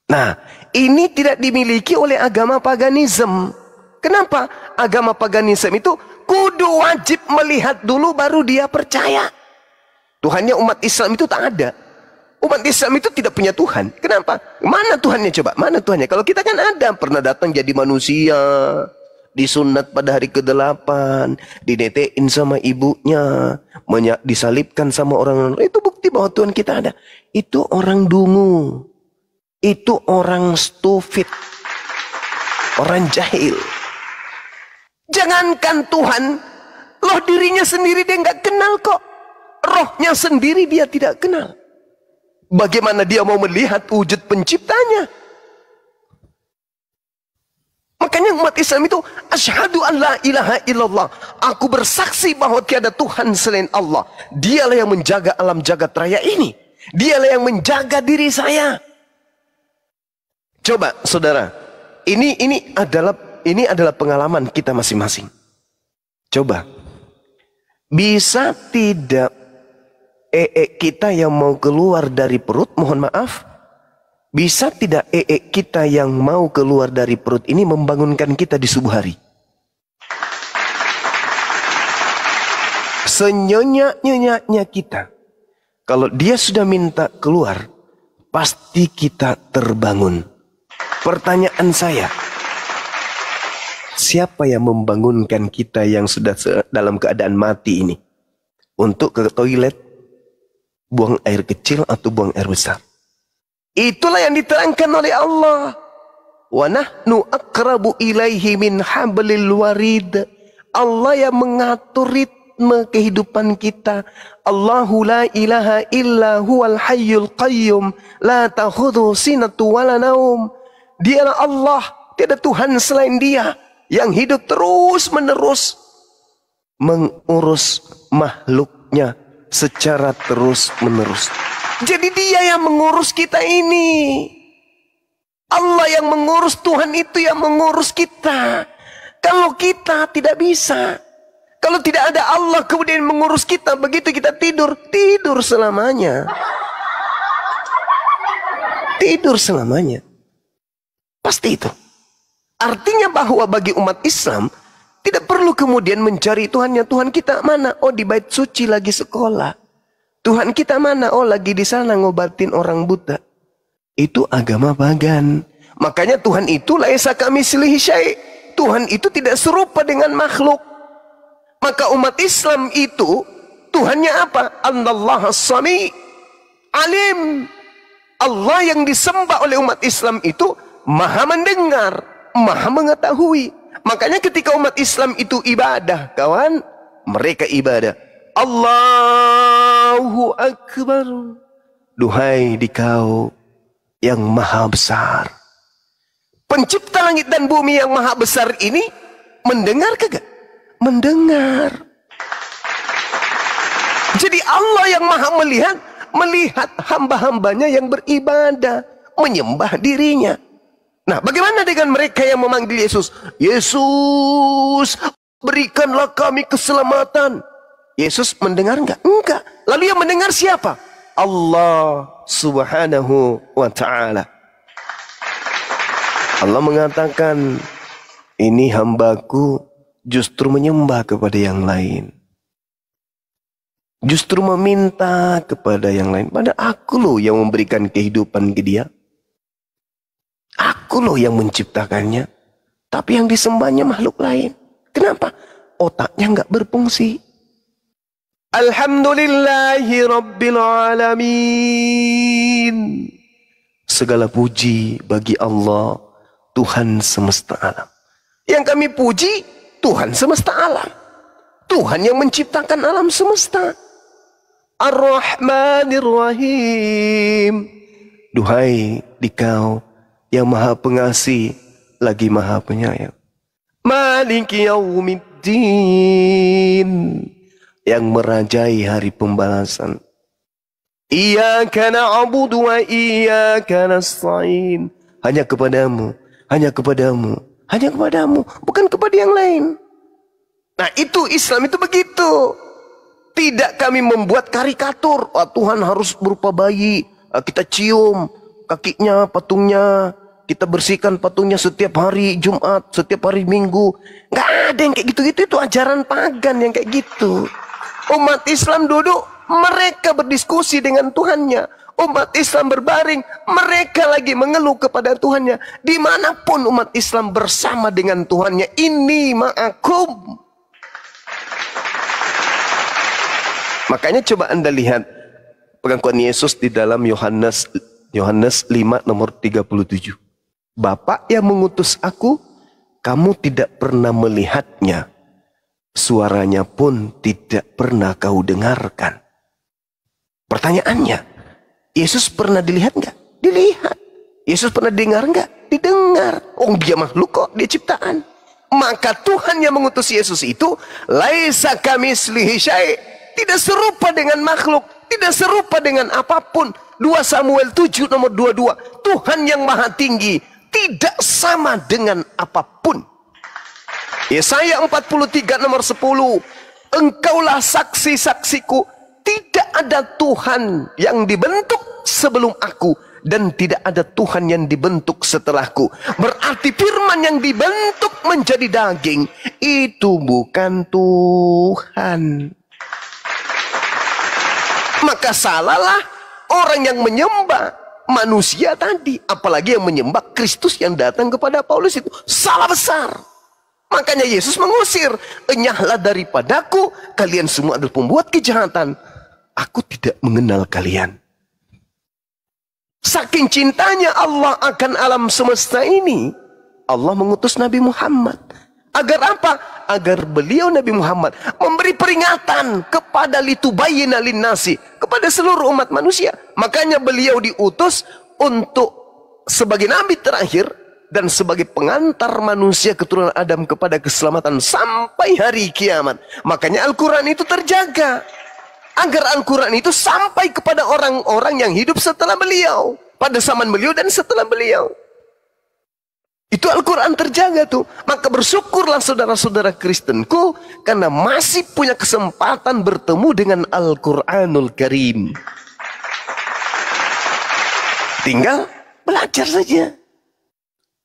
Nah, ini tidak dimiliki oleh agama paganisme. Kenapa? Agama paganisme itu kudu wajib melihat dulu baru dia percaya. Tuhannya umat Islam itu tak ada. Umat Islam itu tidak punya Tuhan. Kenapa? Mana Tuhannya coba? Mana Tuhannya? Kalau kita kan ada, pernah datang jadi manusia, disunat pada hari ke-8, dinetein sama ibunya, disalibkan sama orang. Itu bukti bahwa Tuhan kita ada. Itu orang dungu. Itu orang stupid. Orang jahil. Jangankan Tuhan, loh dirinya sendiri dia nggak kenal kok. Rohnya sendiri dia tidak kenal. Bagaimana dia mau melihat wujud penciptanya? Makanya umat Islam itu asyhadu an la ilaha illallah. Aku bersaksi bahwa tiada Tuhan selain Allah. Dialah yang menjaga alam jagat raya ini. Dialah yang menjaga diri saya. Coba saudara, ini adalah pengalaman kita masing-masing. Coba, bisa tidak kita yang mau keluar dari perut, mohon maaf, bisa tidak kita yang mau keluar dari perut ini membangunkan kita di subuh hari? Senyenyak-nyenyaknya kita, kalau dia sudah minta keluar, pasti kita terbangun. Pertanyaan saya, siapa yang membangunkan kita yang sudah dalam keadaan mati ini? Untuk ke toilet, buang air kecil atau buang air besar? Itulah yang diterangkan oleh Allah. Wa nahnu aqrabu ilaihi min hablil warid. Allah yang mengatur ritme kehidupan kita. Allahu la ilaha illa huwal hayyul qayyum la ta'khudhuhu sinatu wala naum. Dialah Allah, tiada Tuhan selain Dia, yang hidup terus-menerus mengurus makhluknya secara terus-menerus. Jadi Dia yang mengurus kita ini. Allah yang mengurus, Tuhan itu yang mengurus kita. Kalau kita tidak bisa, kalau tidak ada Allah kemudian mengurus kita, begitu kita tidur, tidur selamanya. Tidur selamanya. Pasti itu. Artinya bahwa bagi umat Islam tidak perlu kemudian mencari Tuhannya. Tuhan kita mana? Oh, di bait suci lagi sekolah. Tuhan kita mana? Oh, lagi di sana ngobatin orang buta. Itu agama pagan. Makanya Tuhan itu laisa kamitslihi syai'. Tuhan itu tidak serupa dengan makhluk. Maka umat Islam itu Tuhannya apa? Anallahu as-sami' alim. Allah yang disembah oleh umat Islam itu Maha mendengar, maha mengetahui. Makanya ketika umat Islam itu ibadah, kawan, mereka ibadah. Allahu Akbar. Duhai dikau yang maha besar. Pencipta langit dan bumi yang maha besar ini mendengar kagak? Mendengar. Jadi Allah yang maha melihat hamba-hambanya yang beribadah, menyembah dirinya. Nah, bagaimana dengan mereka yang memanggil Yesus? Yesus, berikanlah kami keselamatan. Yesus mendengar enggak? Enggak. Lalu yang mendengar siapa? Allah Subhanahu wa ta'ala. Allah mengatakan, ini hambaku justru menyembah kepada yang lain. Justru meminta kepada yang lain. Pada aku loh yang memberikan kehidupan ke dia. Aku loh yang menciptakannya. Tapi yang disembahnya makhluk lain. Kenapa? Otaknya nggak berfungsi. Alhamdulillahi Rabbil Alamin. Segala puji bagi Allah, Tuhan semesta alam. Yang kami puji, Tuhan semesta alam. Tuhan yang menciptakan alam semesta. Ar-Rahmanir Rahim. Duhai dikau yang maha pengasih lagi maha penyayang. Maliki Yaumiddin. Yang merajai hari pembalasan. Iyyaka na'budu wa iyyaka nasta'in. Hanya kepadamu, hanya kepadamu, hanya kepadamu, bukan kepada yang lain. Nah, itu Islam itu begitu. Tidak kami membuat karikatur. Oh, Tuhan harus berupa bayi. Kita cium kakinya, patungnya. Kita bersihkan patungnya setiap hari Jumat, setiap hari Minggu. Nggak ada yang kayak gitu-gitu. Itu ajaran pagan yang kayak gitu. Umat Islam duduk, mereka berdiskusi dengan Tuhannya. Umat Islam berbaring, mereka lagi mengeluh kepada Tuhannya. Dimanapun umat Islam bersama dengan Tuhannya. Ini ma'akum. Makanya coba Anda lihat pengakuan Yesus di dalam Yohanes 5 nomor 37. Bapa yang mengutus aku, kamu tidak pernah melihatnya. Suaranya pun tidak pernah kau dengarkan. Pertanyaannya, Yesus pernah dilihat enggak? Dilihat. Yesus pernah dengar enggak? Didengar. Oh, dia makhluk kok, dia ciptaan. Maka Tuhan yang mengutus Yesus itu laisa kamitslihi syai'. Tidak serupa dengan makhluk, tidak serupa dengan apapun. 2 Samuel 7 nomor 22. Tuhan yang maha tinggi tidak sama dengan apapun. Yesaya 43 nomor 10. Engkaulah saksi-saksiku, tidak ada Tuhan yang dibentuk sebelum aku, dan tidak ada Tuhan yang dibentuk setelahku. Berarti firman yang dibentuk menjadi daging itu bukan Tuhan. Maka salahlah orang yang menyembah manusia tadi. Apalagi yang menyembah Kristus yang datang kepada Paulus itu. Salah besar. Makanya Yesus mengusir. Enyahlah daripadaku, kalian semua adalah pembuat kejahatan. Aku tidak mengenal kalian. Saking cintanya Allah akan alam semesta ini, Allah mengutus Nabi Muhammad. Agar apa? Agar beliau Nabi Muhammad memberi peringatan kepada litubayyina linnasi, kepada seluruh umat manusia. Makanya beliau diutus untuk sebagai nabi terakhir dan sebagai pengantar manusia keturunan Adam kepada keselamatan sampai hari kiamat. Makanya Al-Quran itu terjaga. Agar Al-Quran itu sampai kepada orang-orang yang hidup setelah beliau. Pada zaman beliau dan setelah beliau. Itu Al-Quran terjaga tuh. Maka bersyukurlah saudara-saudara Kristenku, karena masih punya kesempatan bertemu dengan Al-Quranul Karim. Tinggal belajar saja.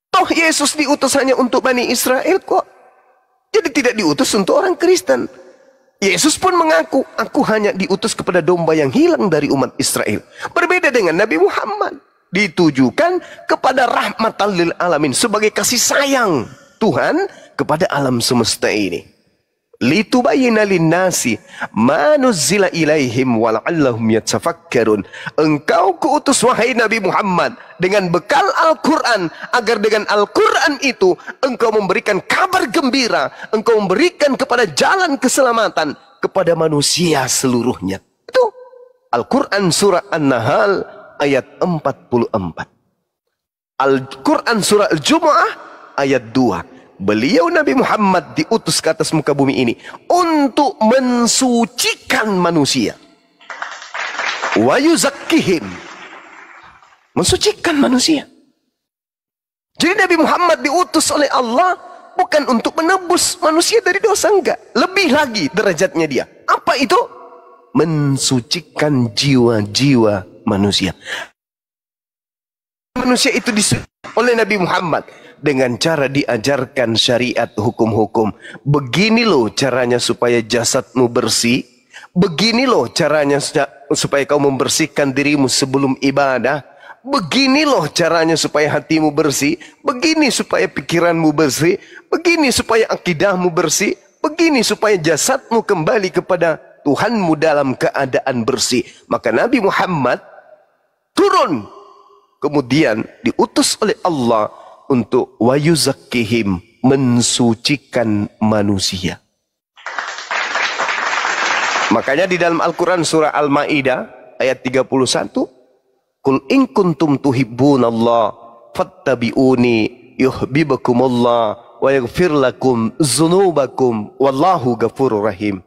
Toh Yesus diutus hanya untuk Bani Israel kok. Jadi tidak diutus untuk orang Kristen. Yesus pun mengaku, aku hanya diutus kepada domba yang hilang dari umat Israel. Berbeda dengan Nabi Muhammad. Ditujukan kepada rahmatan lil alamin. Sebagai kasih sayang Tuhan kepada alam semesta ini. litubayyina lin-nasi ma nuzzila ilaihim wa la'allahum yatafakkarun. Engkau kuutus wahai Nabi Muhammad dengan bekal Al-Qur'an, agar dengan Al-Qur'an itu engkau memberikan kabar gembira, engkau memberikan kepada jalan keselamatan kepada manusia seluruhnya. Itu Al-Qur'an surah An-Nahl ayat 44. Al-Quran surah Al-Jumu'ah ayat 2. Beliau Nabi Muhammad diutus ke atas muka bumi ini untuk mensucikan manusia. Wa yuzakkihim. Mensucikan manusia. Jadi Nabi Muhammad diutus oleh Allah bukan untuk menebus manusia dari dosa, enggak. Lebih lagi derajatnya dia. Apa itu? Mensucikan jiwa-jiwa manusia. Manusia itu disucikan oleh Nabi Muhammad dengan cara diajarkan syariat hukum-hukum. Begini loh caranya supaya jasadmu bersih. Begini loh caranya supaya kau membersihkan dirimu sebelum ibadah. Begini loh caranya supaya hatimu bersih. Begini supaya pikiranmu bersih. Begini supaya akidahmu bersih. Begini supaya jasadmu kembali kepada Tuhanmu dalam keadaan bersih. Maka Nabi Muhammad turun, kemudian diutus oleh Allah untuk wayuzakkihim, mensucikan manusia. Makanya di dalam Al-Quran surah Al-Ma'idah ayat 31, Qul in kuntum tuhibbunallah fattabi'uni yuhibbukumullah wa yaghfir lakum dzunubakum wallahu ghafurur rahim.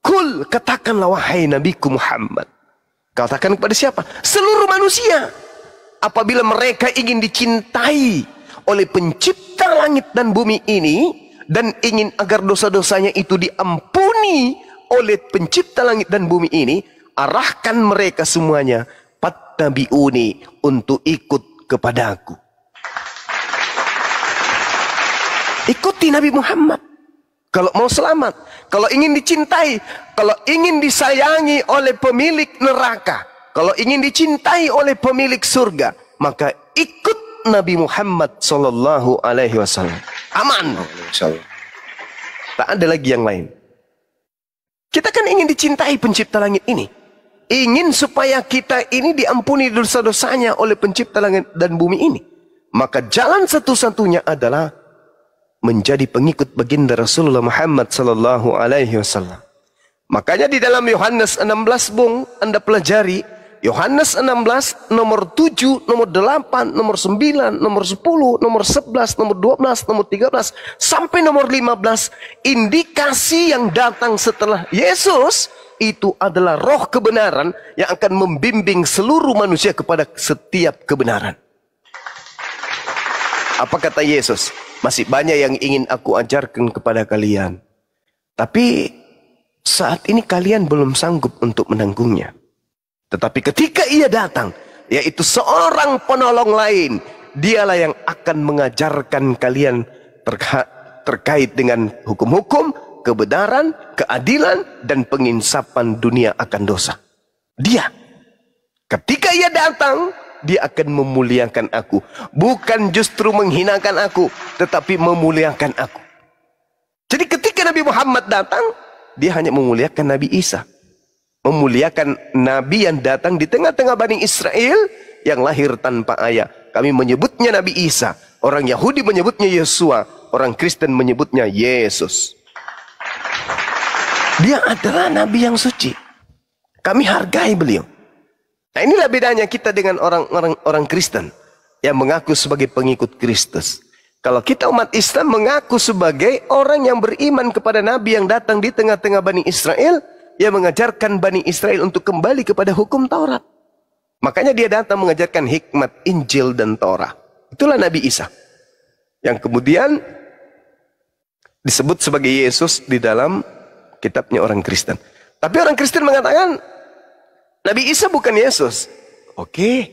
Qul, katakanlah wahai Nabiku Muhammad. Katakan kepada siapa? Seluruh manusia. Apabila mereka ingin dicintai oleh pencipta langit dan bumi ini, dan ingin agar dosa-dosanya itu diampuni oleh pencipta langit dan bumi ini, arahkan mereka semuanya fattabi'uni, untuk ikut kepadaku. Ikuti Nabi Muhammad kalau mau selamat, kalau ingin dicintai, kalau ingin disayangi oleh pemilik neraka, kalau ingin dicintai oleh pemilik surga, maka ikut Nabi Muhammad sallallahu alaihi wasallam. Aman. Tak ada lagi yang lain. Kita kan ingin dicintai pencipta langit ini. Ingin supaya kita ini diampuni dosa-dosanya oleh pencipta langit dan bumi ini. Maka jalan satu-satunya adalah menjadi pengikut baginda Rasulullah Muhammad sallallahu alaihi wasallam. Makanya di dalam Yohanes 16, Bung, Anda pelajari Yohanes 16 nomor 7, nomor 8, nomor 9, nomor 10, nomor 11, nomor 12, nomor 13 sampai nomor 15, indikasi yang datang setelah Yesus itu adalah roh kebenaran yang akan membimbing seluruh manusia kepada setiap kebenaran. Apa kata Yesus? Masih banyak yang ingin aku ajarkan kepada kalian, tapi saat ini kalian belum sanggup untuk menanggungnya. Tetapi ketika ia datang, yaitu seorang penolong lain, dialah yang akan mengajarkan kalian terkait dengan hukum-hukum, kebenaran, keadilan, dan penginsapan dunia akan dosa. Dia, ketika ia datang, dia akan memuliakan aku. Bukan justru menghinakan aku, tetapi memuliakan aku. Jadi ketika Nabi Muhammad datang, dia hanya memuliakan Nabi Isa. Memuliakan Nabi yang datang di tengah-tengah Bani Israel yang lahir tanpa ayah. Kami menyebutnya Nabi Isa. Orang Yahudi menyebutnya Yesua. Orang Kristen menyebutnya Yesus. Dia adalah Nabi yang suci. Kami hargai beliau. Nah, inilah bedanya kita dengan orang Kristen yang mengaku sebagai pengikut Kristus. Kalau kita umat Islam mengaku sebagai orang yang beriman kepada Nabi yang datang di tengah-tengah Bani Israel, yang mengajarkan Bani Israel untuk kembali kepada hukum Taurat. Makanya dia datang mengajarkan hikmat Injil dan Torah. Itulah Nabi Isa, yang kemudian disebut sebagai Yesus di dalam kitabnya orang Kristen. Tapi orang Kristen mengatakan Nabi Isa bukan Yesus. Oke.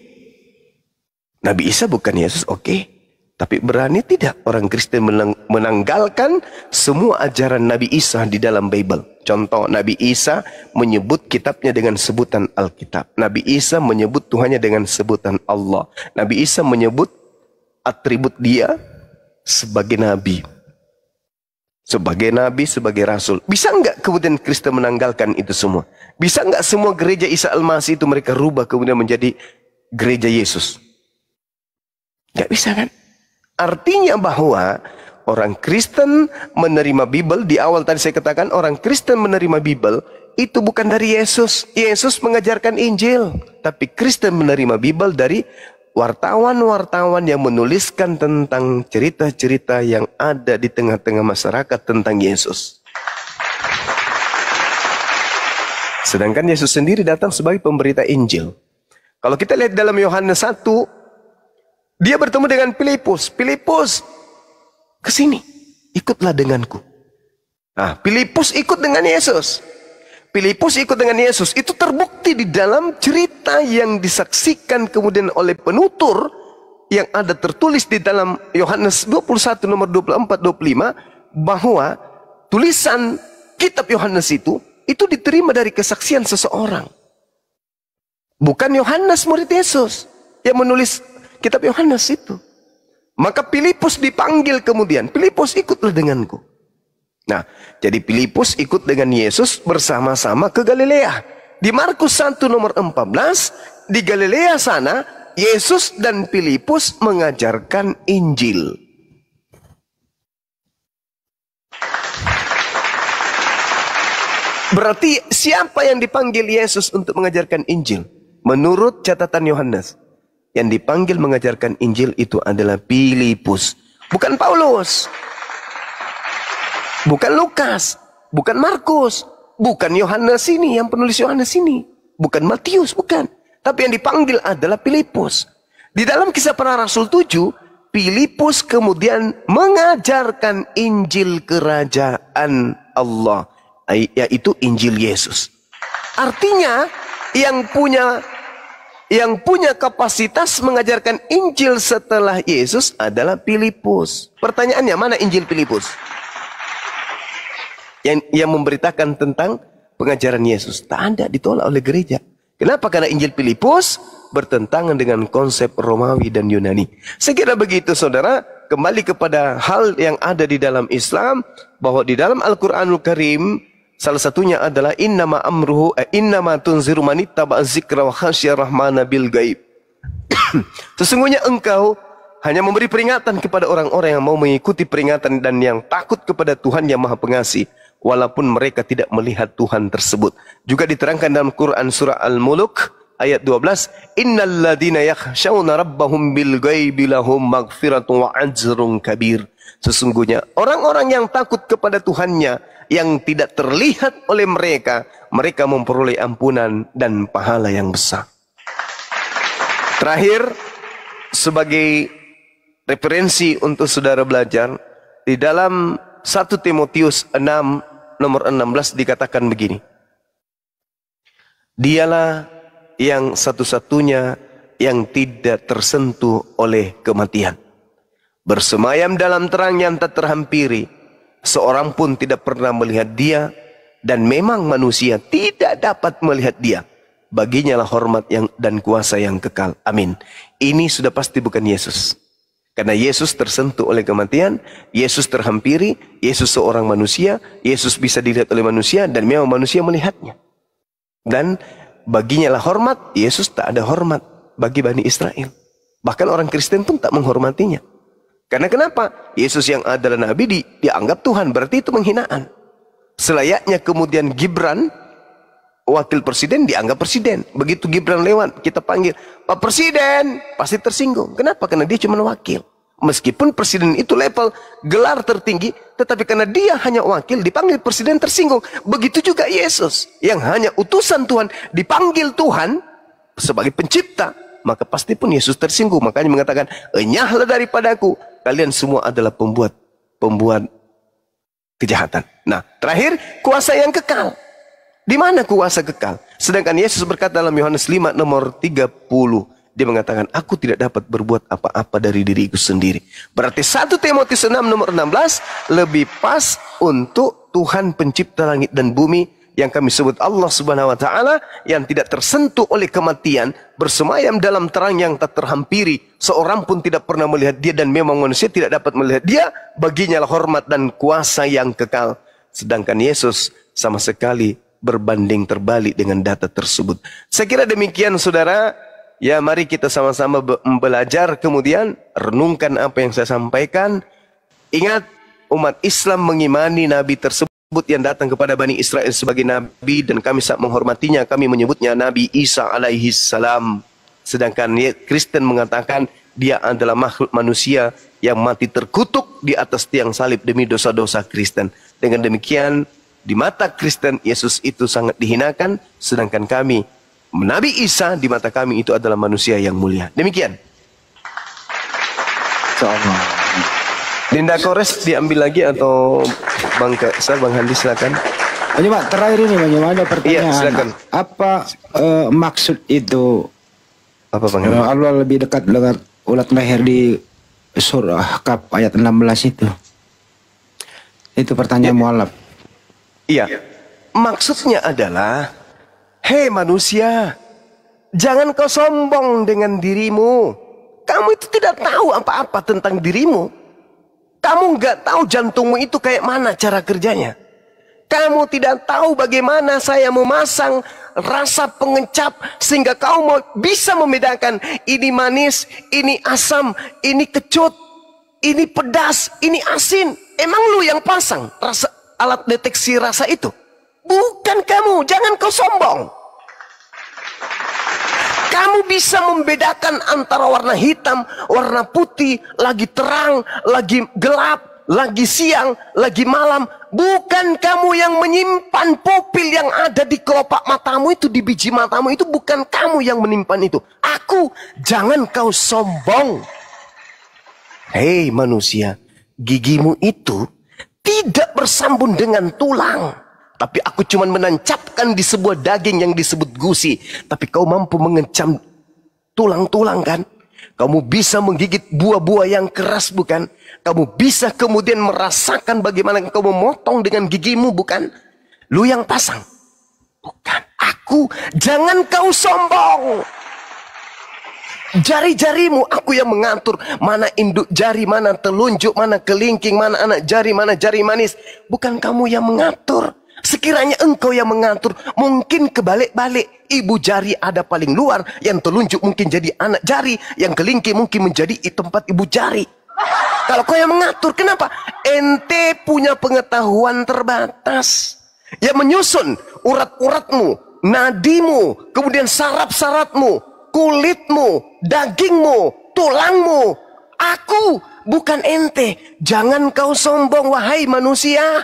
Nabi Isa bukan Yesus, oke. Tapi berani tidak orang Kristen menanggalkan semua ajaran Nabi Isa di dalam Bible? Contoh, Nabi Isa menyebut kitabnya dengan sebutan Alkitab. Nabi Isa menyebut Tuhannya dengan sebutan Allah. Nabi Isa menyebut atribut dia sebagai Nabi. sebagai nabi, sebagai rasul. Bisa nggak kemudian Kristen menanggalkan itu semua? Bisa nggak semua gereja Isa Al-Masih itu mereka rubah kemudian menjadi gereja Yesus? Nggak bisa kan? Artinya bahwa orang Kristen menerima Bible, di awal tadi saya katakan orang Kristen menerima Bible itu bukan dari Yesus. Yesus mengajarkan Injil, tapi Kristen menerima Bible dari wartawan-wartawan yang menuliskan tentang cerita-cerita yang ada di tengah-tengah masyarakat tentang Yesus. Sedangkan Yesus sendiri datang sebagai pemberita Injil. Kalau kita lihat dalam Yohanes 1, dia bertemu dengan Filipus. Filipus, kesini, ikutlah denganku. Nah, Filipus ikut dengan Yesus. Filipus ikut dengan Yesus. Itu terbukti di dalam cerita yang disaksikan kemudian oleh penutur yang ada tertulis di dalam Yohanes 21 nomor 24-25 bahwa tulisan kitab Yohanes itu diterima dari kesaksian seseorang. Bukan Yohanes murid Yesus yang menulis kitab Yohanes itu. Maka Filipus dipanggil kemudian. Filipus, ikutlah denganku. Nah, jadi Filipus ikut dengan Yesus bersama-sama ke Galilea. Di Markus 1 nomor 14, di Galilea sana, Yesus dan Filipus mengajarkan Injil. Berarti siapa yang dipanggil Yesus untuk mengajarkan Injil? Menurut catatan Yohanes, yang dipanggil mengajarkan Injil itu adalah Filipus, bukan Paulus, bukan Lukas, bukan Markus, bukan Yohanes ini yang penulis Yohanes ini, bukan Matius, bukan. Tapi yang dipanggil adalah Filipus. Di dalam Kisah Para Rasul 7, Filipus kemudian mengajarkan Injil Kerajaan Allah, yaitu Injil Yesus. Artinya yang punya kapasitas mengajarkan Injil setelah Yesus adalah Filipus. Pertanyaannya, mana Injil Filipus? Yang memberitakan tentang pengajaran Yesus. Tak ada, ditolak oleh gereja. Kenapa? Karena Injil Filipus bertentangan dengan konsep Romawi dan Yunani. Saya kira begitu, saudara. Kembali kepada hal yang ada di dalam Islam, bahwa di dalam Al-Quranul Karim, salah satunya adalah innama tunziru manittaba zikra wa khasyar rahmana bil gaib. Sesungguhnya engkau hanya memberi peringatan kepada orang-orang yang mau mengikuti peringatan dan yang takut kepada Tuhan yang Maha Pengasih, walaupun mereka tidak melihat Tuhan tersebut. Juga diterangkan dalam Quran surah Al-Mulk ayat 12, innal ladzina yakhshawna rabbahum bil ghaibi lahum maghfiratun wa ajrun kabir. Sesungguhnya orang-orang yang takut kepada Tuhannya yang tidak terlihat oleh mereka, mereka memperoleh ampunan dan pahala yang besar. Terakhir, sebagai referensi untuk saudara belajar, di dalam 1 Timotius 6 nomor 16 dikatakan begini. Dialah yang satu-satunya yang tidak tersentuh oleh kematian. Bersemayam dalam terang yang tak terhampiri. Seorang pun tidak pernah melihat dia, dan memang manusia tidak dapat melihat dia. Baginya lah hormat dan kuasa yang kekal. Amin. Ini sudah pasti bukan Yesus. Karena Yesus tersentuh oleh kematian, Yesus terhampiri, Yesus seorang manusia, Yesus bisa dilihat oleh manusia, dan memang manusia melihatnya. Dan baginya lah hormat, Yesus tak ada hormat bagi Bani Israel. Bahkan orang Kristen pun tak menghormatinya. Karena kenapa? Yesus yang adalah Nabi dianggap Tuhan, berarti itu penghinaan. Selayaknya kemudian Gibran, wakil presiden, dianggap presiden. Begitu Gibran lewat, kita panggil, Pak Presiden, pasti tersinggung. Kenapa? Karena dia cuma wakil. Meskipun presiden itu level gelar tertinggi, tetapi karena dia hanya wakil, dipanggil presiden, tersinggung. Begitu juga Yesus, yang hanya utusan Tuhan, dipanggil Tuhan sebagai pencipta, maka pasti pun Yesus tersinggung. Makanya mengatakan, enyahlah daripadaku, kalian semua adalah pembuat kejahatan. Nah, terakhir, kuasa yang kekal. Di mana kuasa kekal? Sedangkan Yesus berkata dalam Yohanes 5 nomor 30, dia mengatakan, aku tidak dapat berbuat apa-apa dari diriku sendiri. Berarti 1 Timotius 6 nomor 16 lebih pas untuk Tuhan pencipta langit dan bumi yang kami sebut Allah Subhanahu wa taala, yang tidak tersentuh oleh kematian, bersemayam dalam terang yang tak terhampiri, seorang pun tidak pernah melihat dia dan memang manusia tidak dapat melihat dia, baginya lah hormat dan kuasa yang kekal. Sedangkan Yesus sama sekali berbanding terbalik dengan data tersebut. Saya kira demikian saudara. Ya, mari kita sama-sama belajar, kemudian renungkan apa yang saya sampaikan. Ingat, umat Islam mengimani Nabi tersebut yang datang kepada Bani Israel sebagai Nabi, dan kami sangat menghormatinya. Kami menyebutnya Nabi Isa alaihi salam. Sedangkan Kristen mengatakan dia adalah makhluk manusia yang mati terkutuk di atas tiang salib demi dosa-dosa Kristen. Dengan demikian, di mata Kristen Yesus itu sangat dihinakan, sedangkan kami, Nabi Isa di mata kami itu adalah manusia yang mulia. Demikian. Dinda Kores diambil lagi atau Bang Kaisar, Bang Handi silakan. Coba terakhir ini bagaimana pertanyaan? Iya, silakan. Apa maksud itu? Apa Bang Handi? Allah lebih dekat dengan ulat leher di surah Kahf ayat 16 itu. Itu pertanyaan mualaf. Iya. Maksudnya adalah, hei manusia, jangan kau sombong dengan dirimu. Kamu itu tidak tahu apa-apa tentang dirimu. Kamu nggak tahu jantungmu itu kayak mana cara kerjanya. Kamu tidak tahu bagaimana saya memasang rasa pengecap sehingga kau bisa membedakan ini manis, ini asam, ini kecut, ini pedas, ini asin. Emang lu yang pasang rasa alat deteksi rasa itu? Bukan kamu, jangan kau sombong. Kamu bisa membedakan antara warna hitam, warna putih, lagi terang, lagi gelap, lagi siang, lagi malam. Bukan kamu yang menyimpan pupil yang ada di kelopak matamu itu, di biji matamu itu, bukan kamu yang menyimpan itu. Aku, jangan kau sombong. Hei manusia, gigimu itu tidak bersambung dengan tulang. Tapi aku cuma menancapkan di sebuah daging yang disebut gusi. Tapi kau mampu mengecam tulang-tulang kan? Kamu bisa menggigit buah-buah yang keras bukan? Kamu bisa kemudian merasakan bagaimana kau memotong dengan gigimu bukan? Lu yang pasang. Bukan aku. Jangan kau sombong. Jari-jarimu aku yang mengatur. Mana induk jari, mana telunjuk, mana kelingking, mana anak jari, mana jari manis. Bukan kamu yang mengatur. Sekiranya engkau yang mengatur, mungkin kebalik-balik. Ibu jari ada paling luar, yang telunjuk mungkin jadi anak jari, yang kelingking mungkin menjadi tempat ibu jari. Kalau kau yang mengatur, kenapa? Ente punya pengetahuan terbatas. Yang menyusun urat-uratmu, nadimu, kemudian saraf-sarafmu, kulitmu, dagingmu, tulangmu. Aku, bukan ente. Jangan kau sombong, wahai manusia.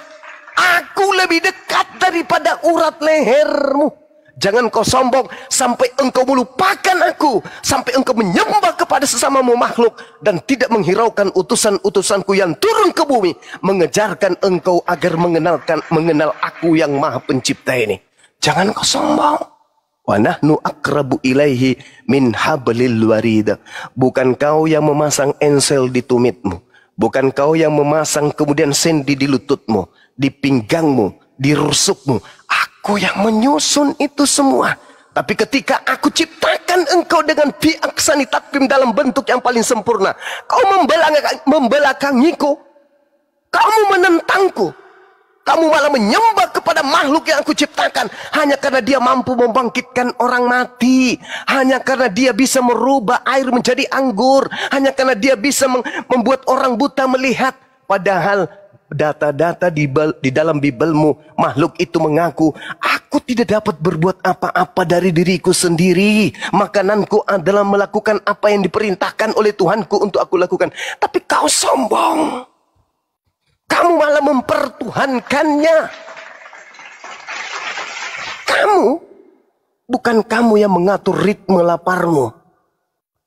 Aku lebih dekat daripada urat lehermu. Jangan kau sombong sampai engkau melupakan aku, sampai engkau menyembah kepada sesamamu makhluk dan tidak menghiraukan utusan-utusanku yang turun ke bumi, mengejarkan engkau agar mengenal aku yang Maha Pencipta ini. Jangan kau sombong. Wa nahnu aqrabu ilaihi min hablil warid. Bukan kau yang memasang ensel di tumitmu. Bukan kau yang memasang kemudian sendi di lututmu, di pinggangmu, di rusukmu. Aku yang menyusun itu semua. Tapi ketika aku ciptakan engkau dengan biaksani takvim dalam bentuk yang paling sempurna, kau membelakangiku, kamu menentangku, kamu malah menyembah kepada makhluk yang aku ciptakan hanya karena dia mampu membangkitkan orang mati, hanya karena dia bisa merubah air menjadi anggur, hanya karena dia bisa membuat orang buta melihat. Padahal data-data di dalam Bibelmu, makhluk itu mengaku, aku tidak dapat berbuat apa-apa dari diriku sendiri. Makananku adalah melakukan apa yang diperintahkan oleh Tuhanku untuk aku lakukan. Tapi kau sombong. Kamu malah mempertuhankannya. Bukan kamu yang mengatur ritme laparmu.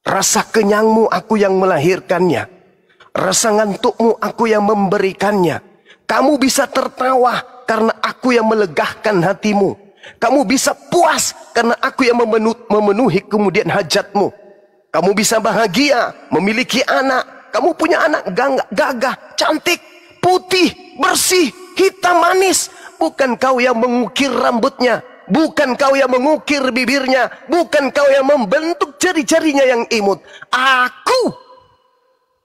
Rasa kenyangmu aku yang melahirkannya. Rasa ngantukmu aku yang memberikannya. Kamu bisa tertawa karena aku yang melegahkan hatimu. Kamu bisa puas karena aku yang memenuhi kemudian hajatmu. Kamu bisa bahagia memiliki anak. Kamu punya anak gagah, cantik, putih, bersih, hitam, manis. bukan kau yang mengukir rambutnya, bukan kau yang mengukir bibirnya, bukan kau yang membentuk jari-jarinya yang imut. Aku.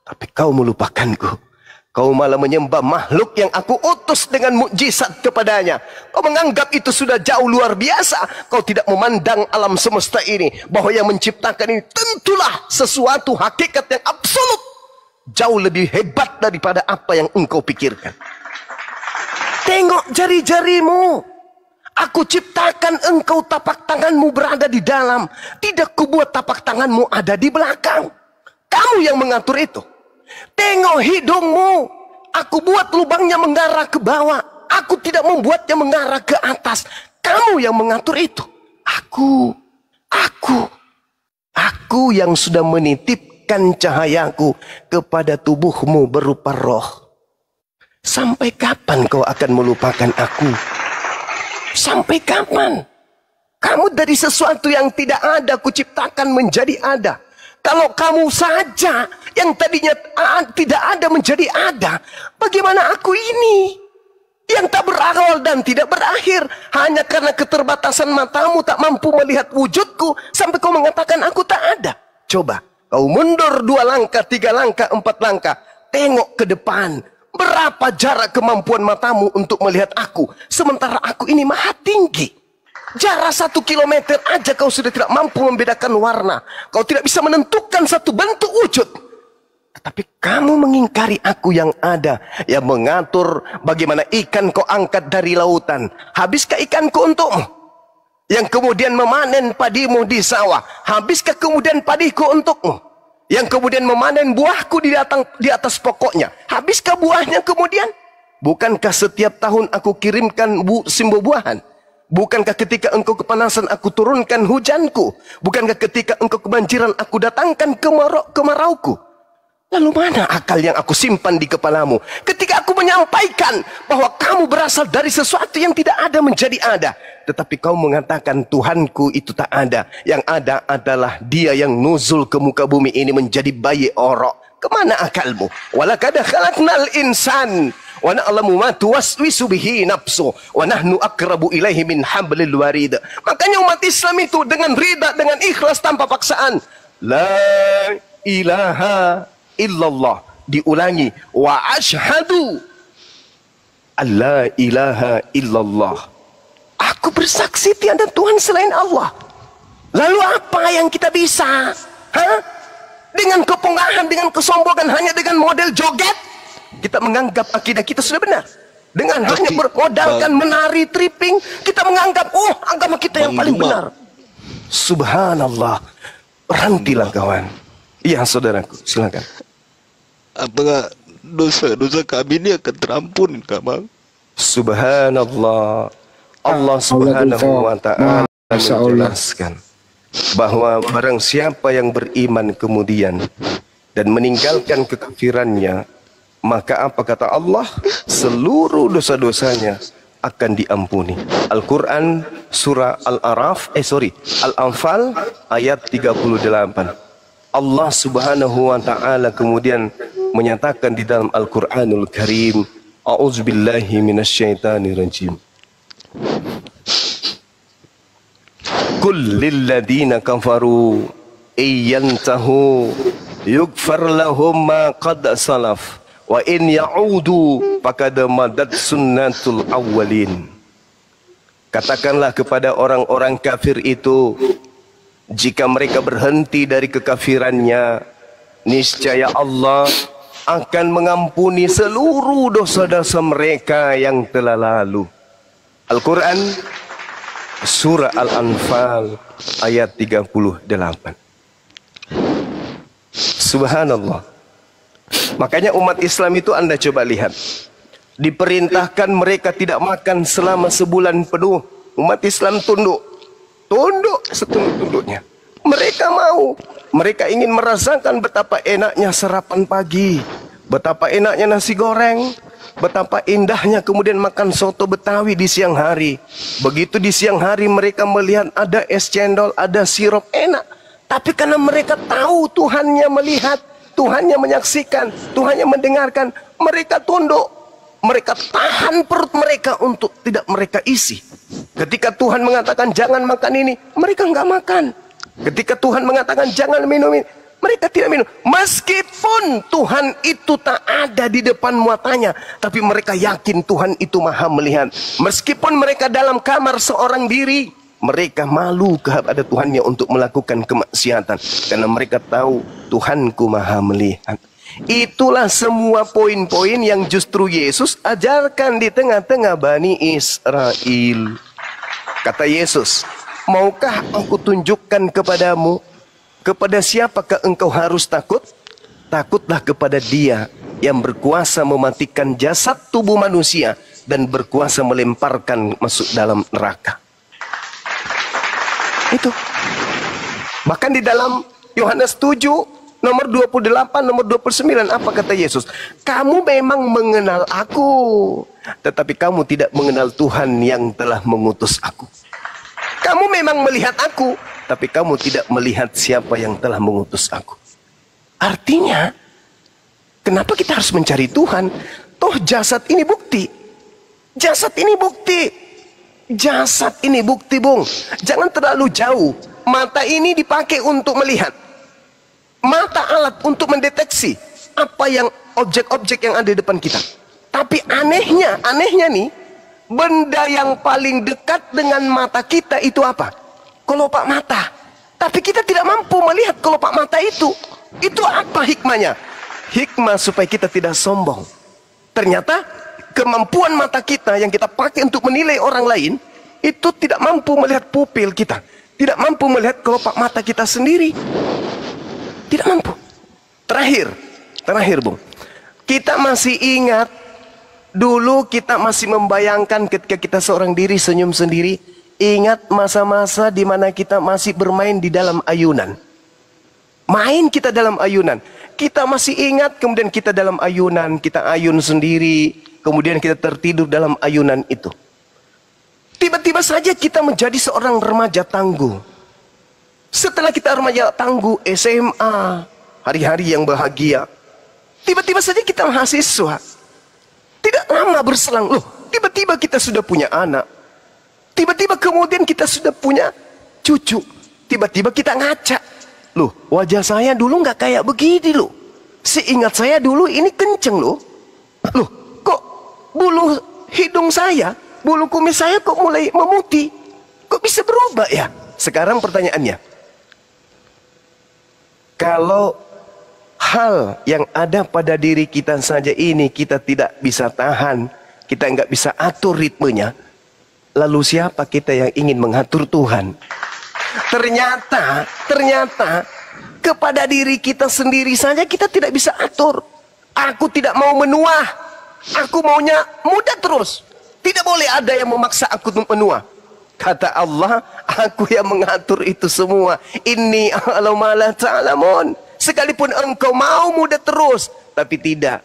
Tapi kau melupakanku. Kau malah menyembah makhluk yang aku utus dengan mukjizat kepadanya. Kau menganggap itu sudah jauh luar biasa. Kau tidak memandang alam semesta ini, bahwa yang menciptakan ini tentulah sesuatu hakikat yang absolut, jauh lebih hebat daripada apa yang engkau pikirkan. Tengok jari-jarimu. Aku ciptakan engkau, tapak tanganmu berada di dalam. Tidak kubuat tapak tanganmu ada di belakang. Kamu yang mengatur itu. Tengok hidungmu. Aku buat lubangnya mengarah ke bawah. Aku tidak membuatnya mengarah ke atas. Kamu yang mengatur itu. Aku yang sudah menitipkan cahayaku kepada tubuhmu berupa roh. Sampai kapan kau akan melupakan aku? Sampai kapan? Kamu dari sesuatu yang tidak ada kuciptakan menjadi ada. Kalau kamu saja yang tadinya tidak ada menjadi ada, bagaimana aku ini yang tak berawal dan tidak berakhir? Hanya karena keterbatasan matamu tak mampu melihat wujudku sampai kau mengatakan aku tak ada. Coba kau mundur 2 langkah, 3 langkah, 4 langkah, tengok ke depan. Berapa jarak kemampuan matamu untuk melihat aku, sementara aku ini maha tinggi. Jarak 1 kilometer aja kau sudah tidak mampu membedakan warna. Kau tidak bisa menentukan satu bentuk wujud. Tetapi kamu mengingkari aku yang ada, yang mengatur bagaimana ikan kau angkat dari lautan. Habiskah ikanku untukmu? Yang kemudian memanen padimu di sawah. Habiskah kemudian padiku untukmu? Yang kemudian memanen buahku di atas pokoknya. Habiskah buahnya kemudian? Bukankah setiap tahun aku kirimkan buah-buahan? Bukankah ketika engkau kepanasan aku turunkan hujanku? Bukankah ketika engkau kebanjiran aku datangkan kemarauku? Lalu mana akal yang aku simpan di kepalamu ketika aku menyampaikan bahwa kamu berasal dari sesuatu yang tidak ada menjadi ada? Tetapi kau mengatakan Tuhanku itu tak ada. Yang ada adalah dia yang nuzul ke muka bumi ini menjadi bayi orok. Kemana akalmu? Walaqad khalaqnal insan wa na'lamu ma tuwaswisu bihi nafsu wa nahnu aqrabu ilaihi min hablil warid. Makanya umat Islam itu dengan ridha, dengan ikhlas tanpa paksaan. La ilaha illallah. Diulangi. Wa ashhadu alla ilaha illallah. Aku bersaksi tiada Tuhan selain Allah. Lalu apa yang kita bisa? Dengan kepongkahan, dengan kesombongan, hanya dengan model joget, kita menganggap akidah kita sudah benar. Dengan hanya bermodalkan menari tripping, kita menganggap, oh agama kita yang paling benar. Subhanallah. Berhentilah kawan. Iya saudaraku, silakan. Apakah dosa-dosa kami ini akan terampun, Bang? Subhanallah. Allah Subhanahu wa ta'ala menjelaskan bahwa barang siapa yang beriman kemudian dan meninggalkan kekafirannya, maka apa kata Allah? Seluruh dosa-dosanya akan diampuni. Al-Quran surah Al-Anfal ayat 38. Allah Subhanahu wa ta'ala kemudian menyatakan di dalam Al-Quranul Karim, A'udzubillahi minasyaitanirrajim. Qul lilladzina kafaru iyantahu yughfar lahum ma qad salaf wa in ya'udu faqad madat sunnatul awwalin. Katakanlah kepada orang-orang kafir itu, jika mereka berhenti dari kekafirannya, niscaya Allah akan mengampuni seluruh dosa-dosa mereka yang telah lalu. Al-Quran surah Al-Anfal ayat 38. Subhanallah. Makanya umat Islam itu Anda coba lihat, diperintahkan mereka tidak makan selama sebulan penuh. Umat Islam tunduk setunduk-tunduknya. Mereka mau, mereka ingin merasakan betapa enaknya sarapan pagi, betapa enaknya nasi goreng, betapa indahnya kemudian makan soto Betawi di siang hari. Begitu di siang hari mereka melihat ada es cendol, ada sirup, enak. Tapi karena mereka tahu Tuhannya melihat, Tuhannya menyaksikan, Tuhannya mendengarkan, mereka tunduk. mereka tahan perut mereka untuk tidak mereka isi. Ketika Tuhan mengatakan jangan makan ini, mereka nggak makan. Ketika Tuhan mengatakan jangan minum ini, mereka tidak minum. Meskipun Tuhan itu tak ada di depan matanya, tapi mereka yakin Tuhan itu maha melihat. Meskipun mereka dalam kamar seorang diri, mereka malu kepada Tuhannya untuk melakukan kemaksiatan. Karena mereka tahu Tuhanku maha melihat. Itulah semua poin-poin yang justru Yesus ajarkan di tengah-tengah Bani Israel. Kata Yesus, maukah aku tunjukkan kepadamu kepada siapakah engkau harus takut? Takutlah kepada Dia yang berkuasa mematikan jasad tubuh manusia dan berkuasa melemparkan masuk dalam neraka. Itu. Bahkan di dalam Yohanes 7 nomor 28, nomor 29, apa kata Yesus? Kamu memang mengenal aku, tetapi kamu tidak mengenal Tuhan yang telah mengutus aku. Kamu memang melihat aku, tapi kamu tidak melihat siapa yang telah mengutus aku. Artinya, kenapa kita harus mencari Tuhan? Toh jasad ini bukti. Jasad ini bukti. Jasad ini bukti, Bung. Jangan terlalu jauh. Mata ini dipakai untuk melihat. Mata alat untuk mendeteksi apa yang objek-objek yang ada di depan kita. Tapi anehnya nih, benda yang paling dekat dengan mata kita itu apa? Kelopak mata. Tapi kita tidak mampu melihat kelopak mata itu. Itu apa hikmahnya? Hikmah supaya kita tidak sombong. Ternyata kemampuan mata kita yang kita pakai untuk menilai orang lain itu tidak mampu melihat pupil kita. Tidak mampu melihat kelopak mata kita sendiri. Tidak mampu. Terakhir Bung. Kita masih ingat dulu kita masih membayangkan ketika kita seorang diri senyum sendiri. Ingat masa-masa di mana kita masih bermain di dalam ayunan. Main kita dalam ayunan. Kita masih ingat kemudian kita dalam ayunan. Kita ayun sendiri. Kemudian kita tertidur dalam ayunan itu. Tiba-tiba saja kita menjadi seorang remaja tangguh. Setelah kita remaja tangguh SMA, hari-hari yang bahagia. Tiba-tiba saja kita mahasiswa. Tidak lama berselang, loh, tiba-tiba kita sudah punya anak. Tiba-tiba kemudian kita sudah punya cucu. Tiba-tiba kita ngaca. Loh, wajah saya dulu nggak kayak begini loh. Seingat saya dulu ini kenceng loh. Loh, kok bulu hidung saya, bulu kumis saya kok mulai memutih? Kok bisa berubah ya? Sekarang pertanyaannya. Kalau hal yang ada pada diri kita saja ini kita tidak bisa tahan, kita nggak bisa atur ritmenya, lalu siapa kita yang ingin mengatur Tuhan? Ternyata kepada diri kita sendiri saja kita tidak bisa atur. Aku tidak mau menua, aku maunya muda terus. Tidak boleh ada yang memaksa aku untuk menua. Kata Allah, aku yang mengatur itu semua. Inni a'lamu ma la ta'lamun. Sekalipun engkau mau muda terus, tapi tidak.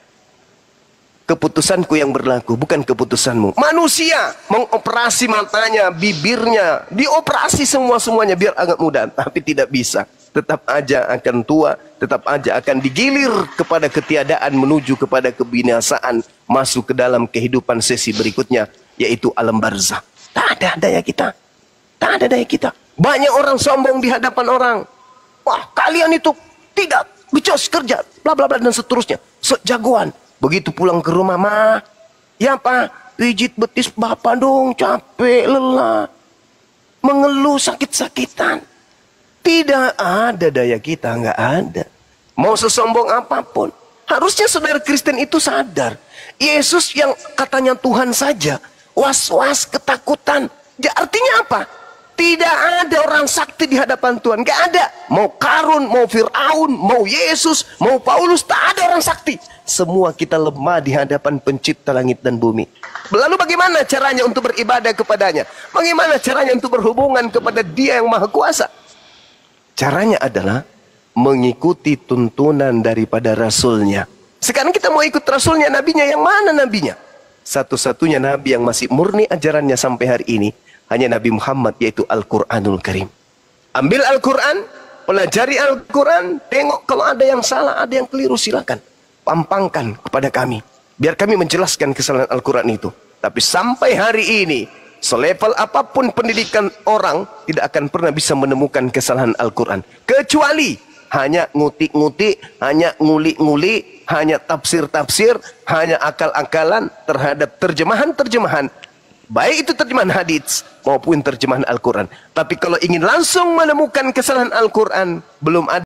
Keputusanku yang berlaku, bukan keputusanmu. Manusia mengoperasi matanya, bibirnya, dioperasi semuanya biar agak muda, tapi tidak bisa. Tetap aja akan tua, tetap aja akan digilir kepada ketiadaan menuju kepada kebinasaan, masuk ke dalam kehidupan sesi berikutnya, yaitu alam barzakh. Tak ada daya kita. Tak ada daya kita. Banyak orang sombong di hadapan orang. Wah, kalian itu tidak becos kerja, bla bla bla dan seterusnya. Jagoan. Begitu pulang ke rumah, mah, ya Pak, pijit betis Bapak dong, capek, lelah. Mengeluh sakit-sakitan. Tidak ada daya kita, nggak ada. Mau sesombong apapun. Harusnya saudara Kristen itu sadar. Yesus yang katanya Tuhan saja, was-was, ketakutan. Ya, artinya apa? Tidak ada orang sakti di hadapan Tuhan. Gak ada. Mau Karun, mau Fir'aun, mau Yesus, mau Paulus. Tak ada orang sakti. Semua kita lemah di hadapan pencipta langit dan bumi. Lalu bagaimana caranya untuk beribadah kepadanya? Bagaimana caranya untuk berhubungan kepada Dia yang Maha Kuasa? Caranya adalah mengikuti tuntunan daripada Rasulnya. Sekarang kita mau ikut Rasulnya, nabinya. Yang mana nabinya? Satu-satunya nabi yang masih murni ajarannya sampai hari ini hanya Nabi Muhammad, yaitu Al-Quranul Karim. Ambil Al-Quran, pelajari Al-Quran, tengok kalau ada yang salah, ada yang keliru, silakan pampangkan kepada kami. biar kami menjelaskan kesalahan Al-Quran itu. Tapi sampai hari ini, selevel apapun pendidikan orang, tidak akan pernah bisa menemukan kesalahan Al-Quran. Kecuali hanya ngutik-ngutik, hanya ngulik-ngulik, hanya tafsir-tafsir, hanya akal-akalan terhadap terjemahan-terjemahan. Baik itu terjemahan hadits maupun terjemahan Al-Quran. Tapi kalau ingin langsung menemukan kesalahan Al-Quran, belum ada.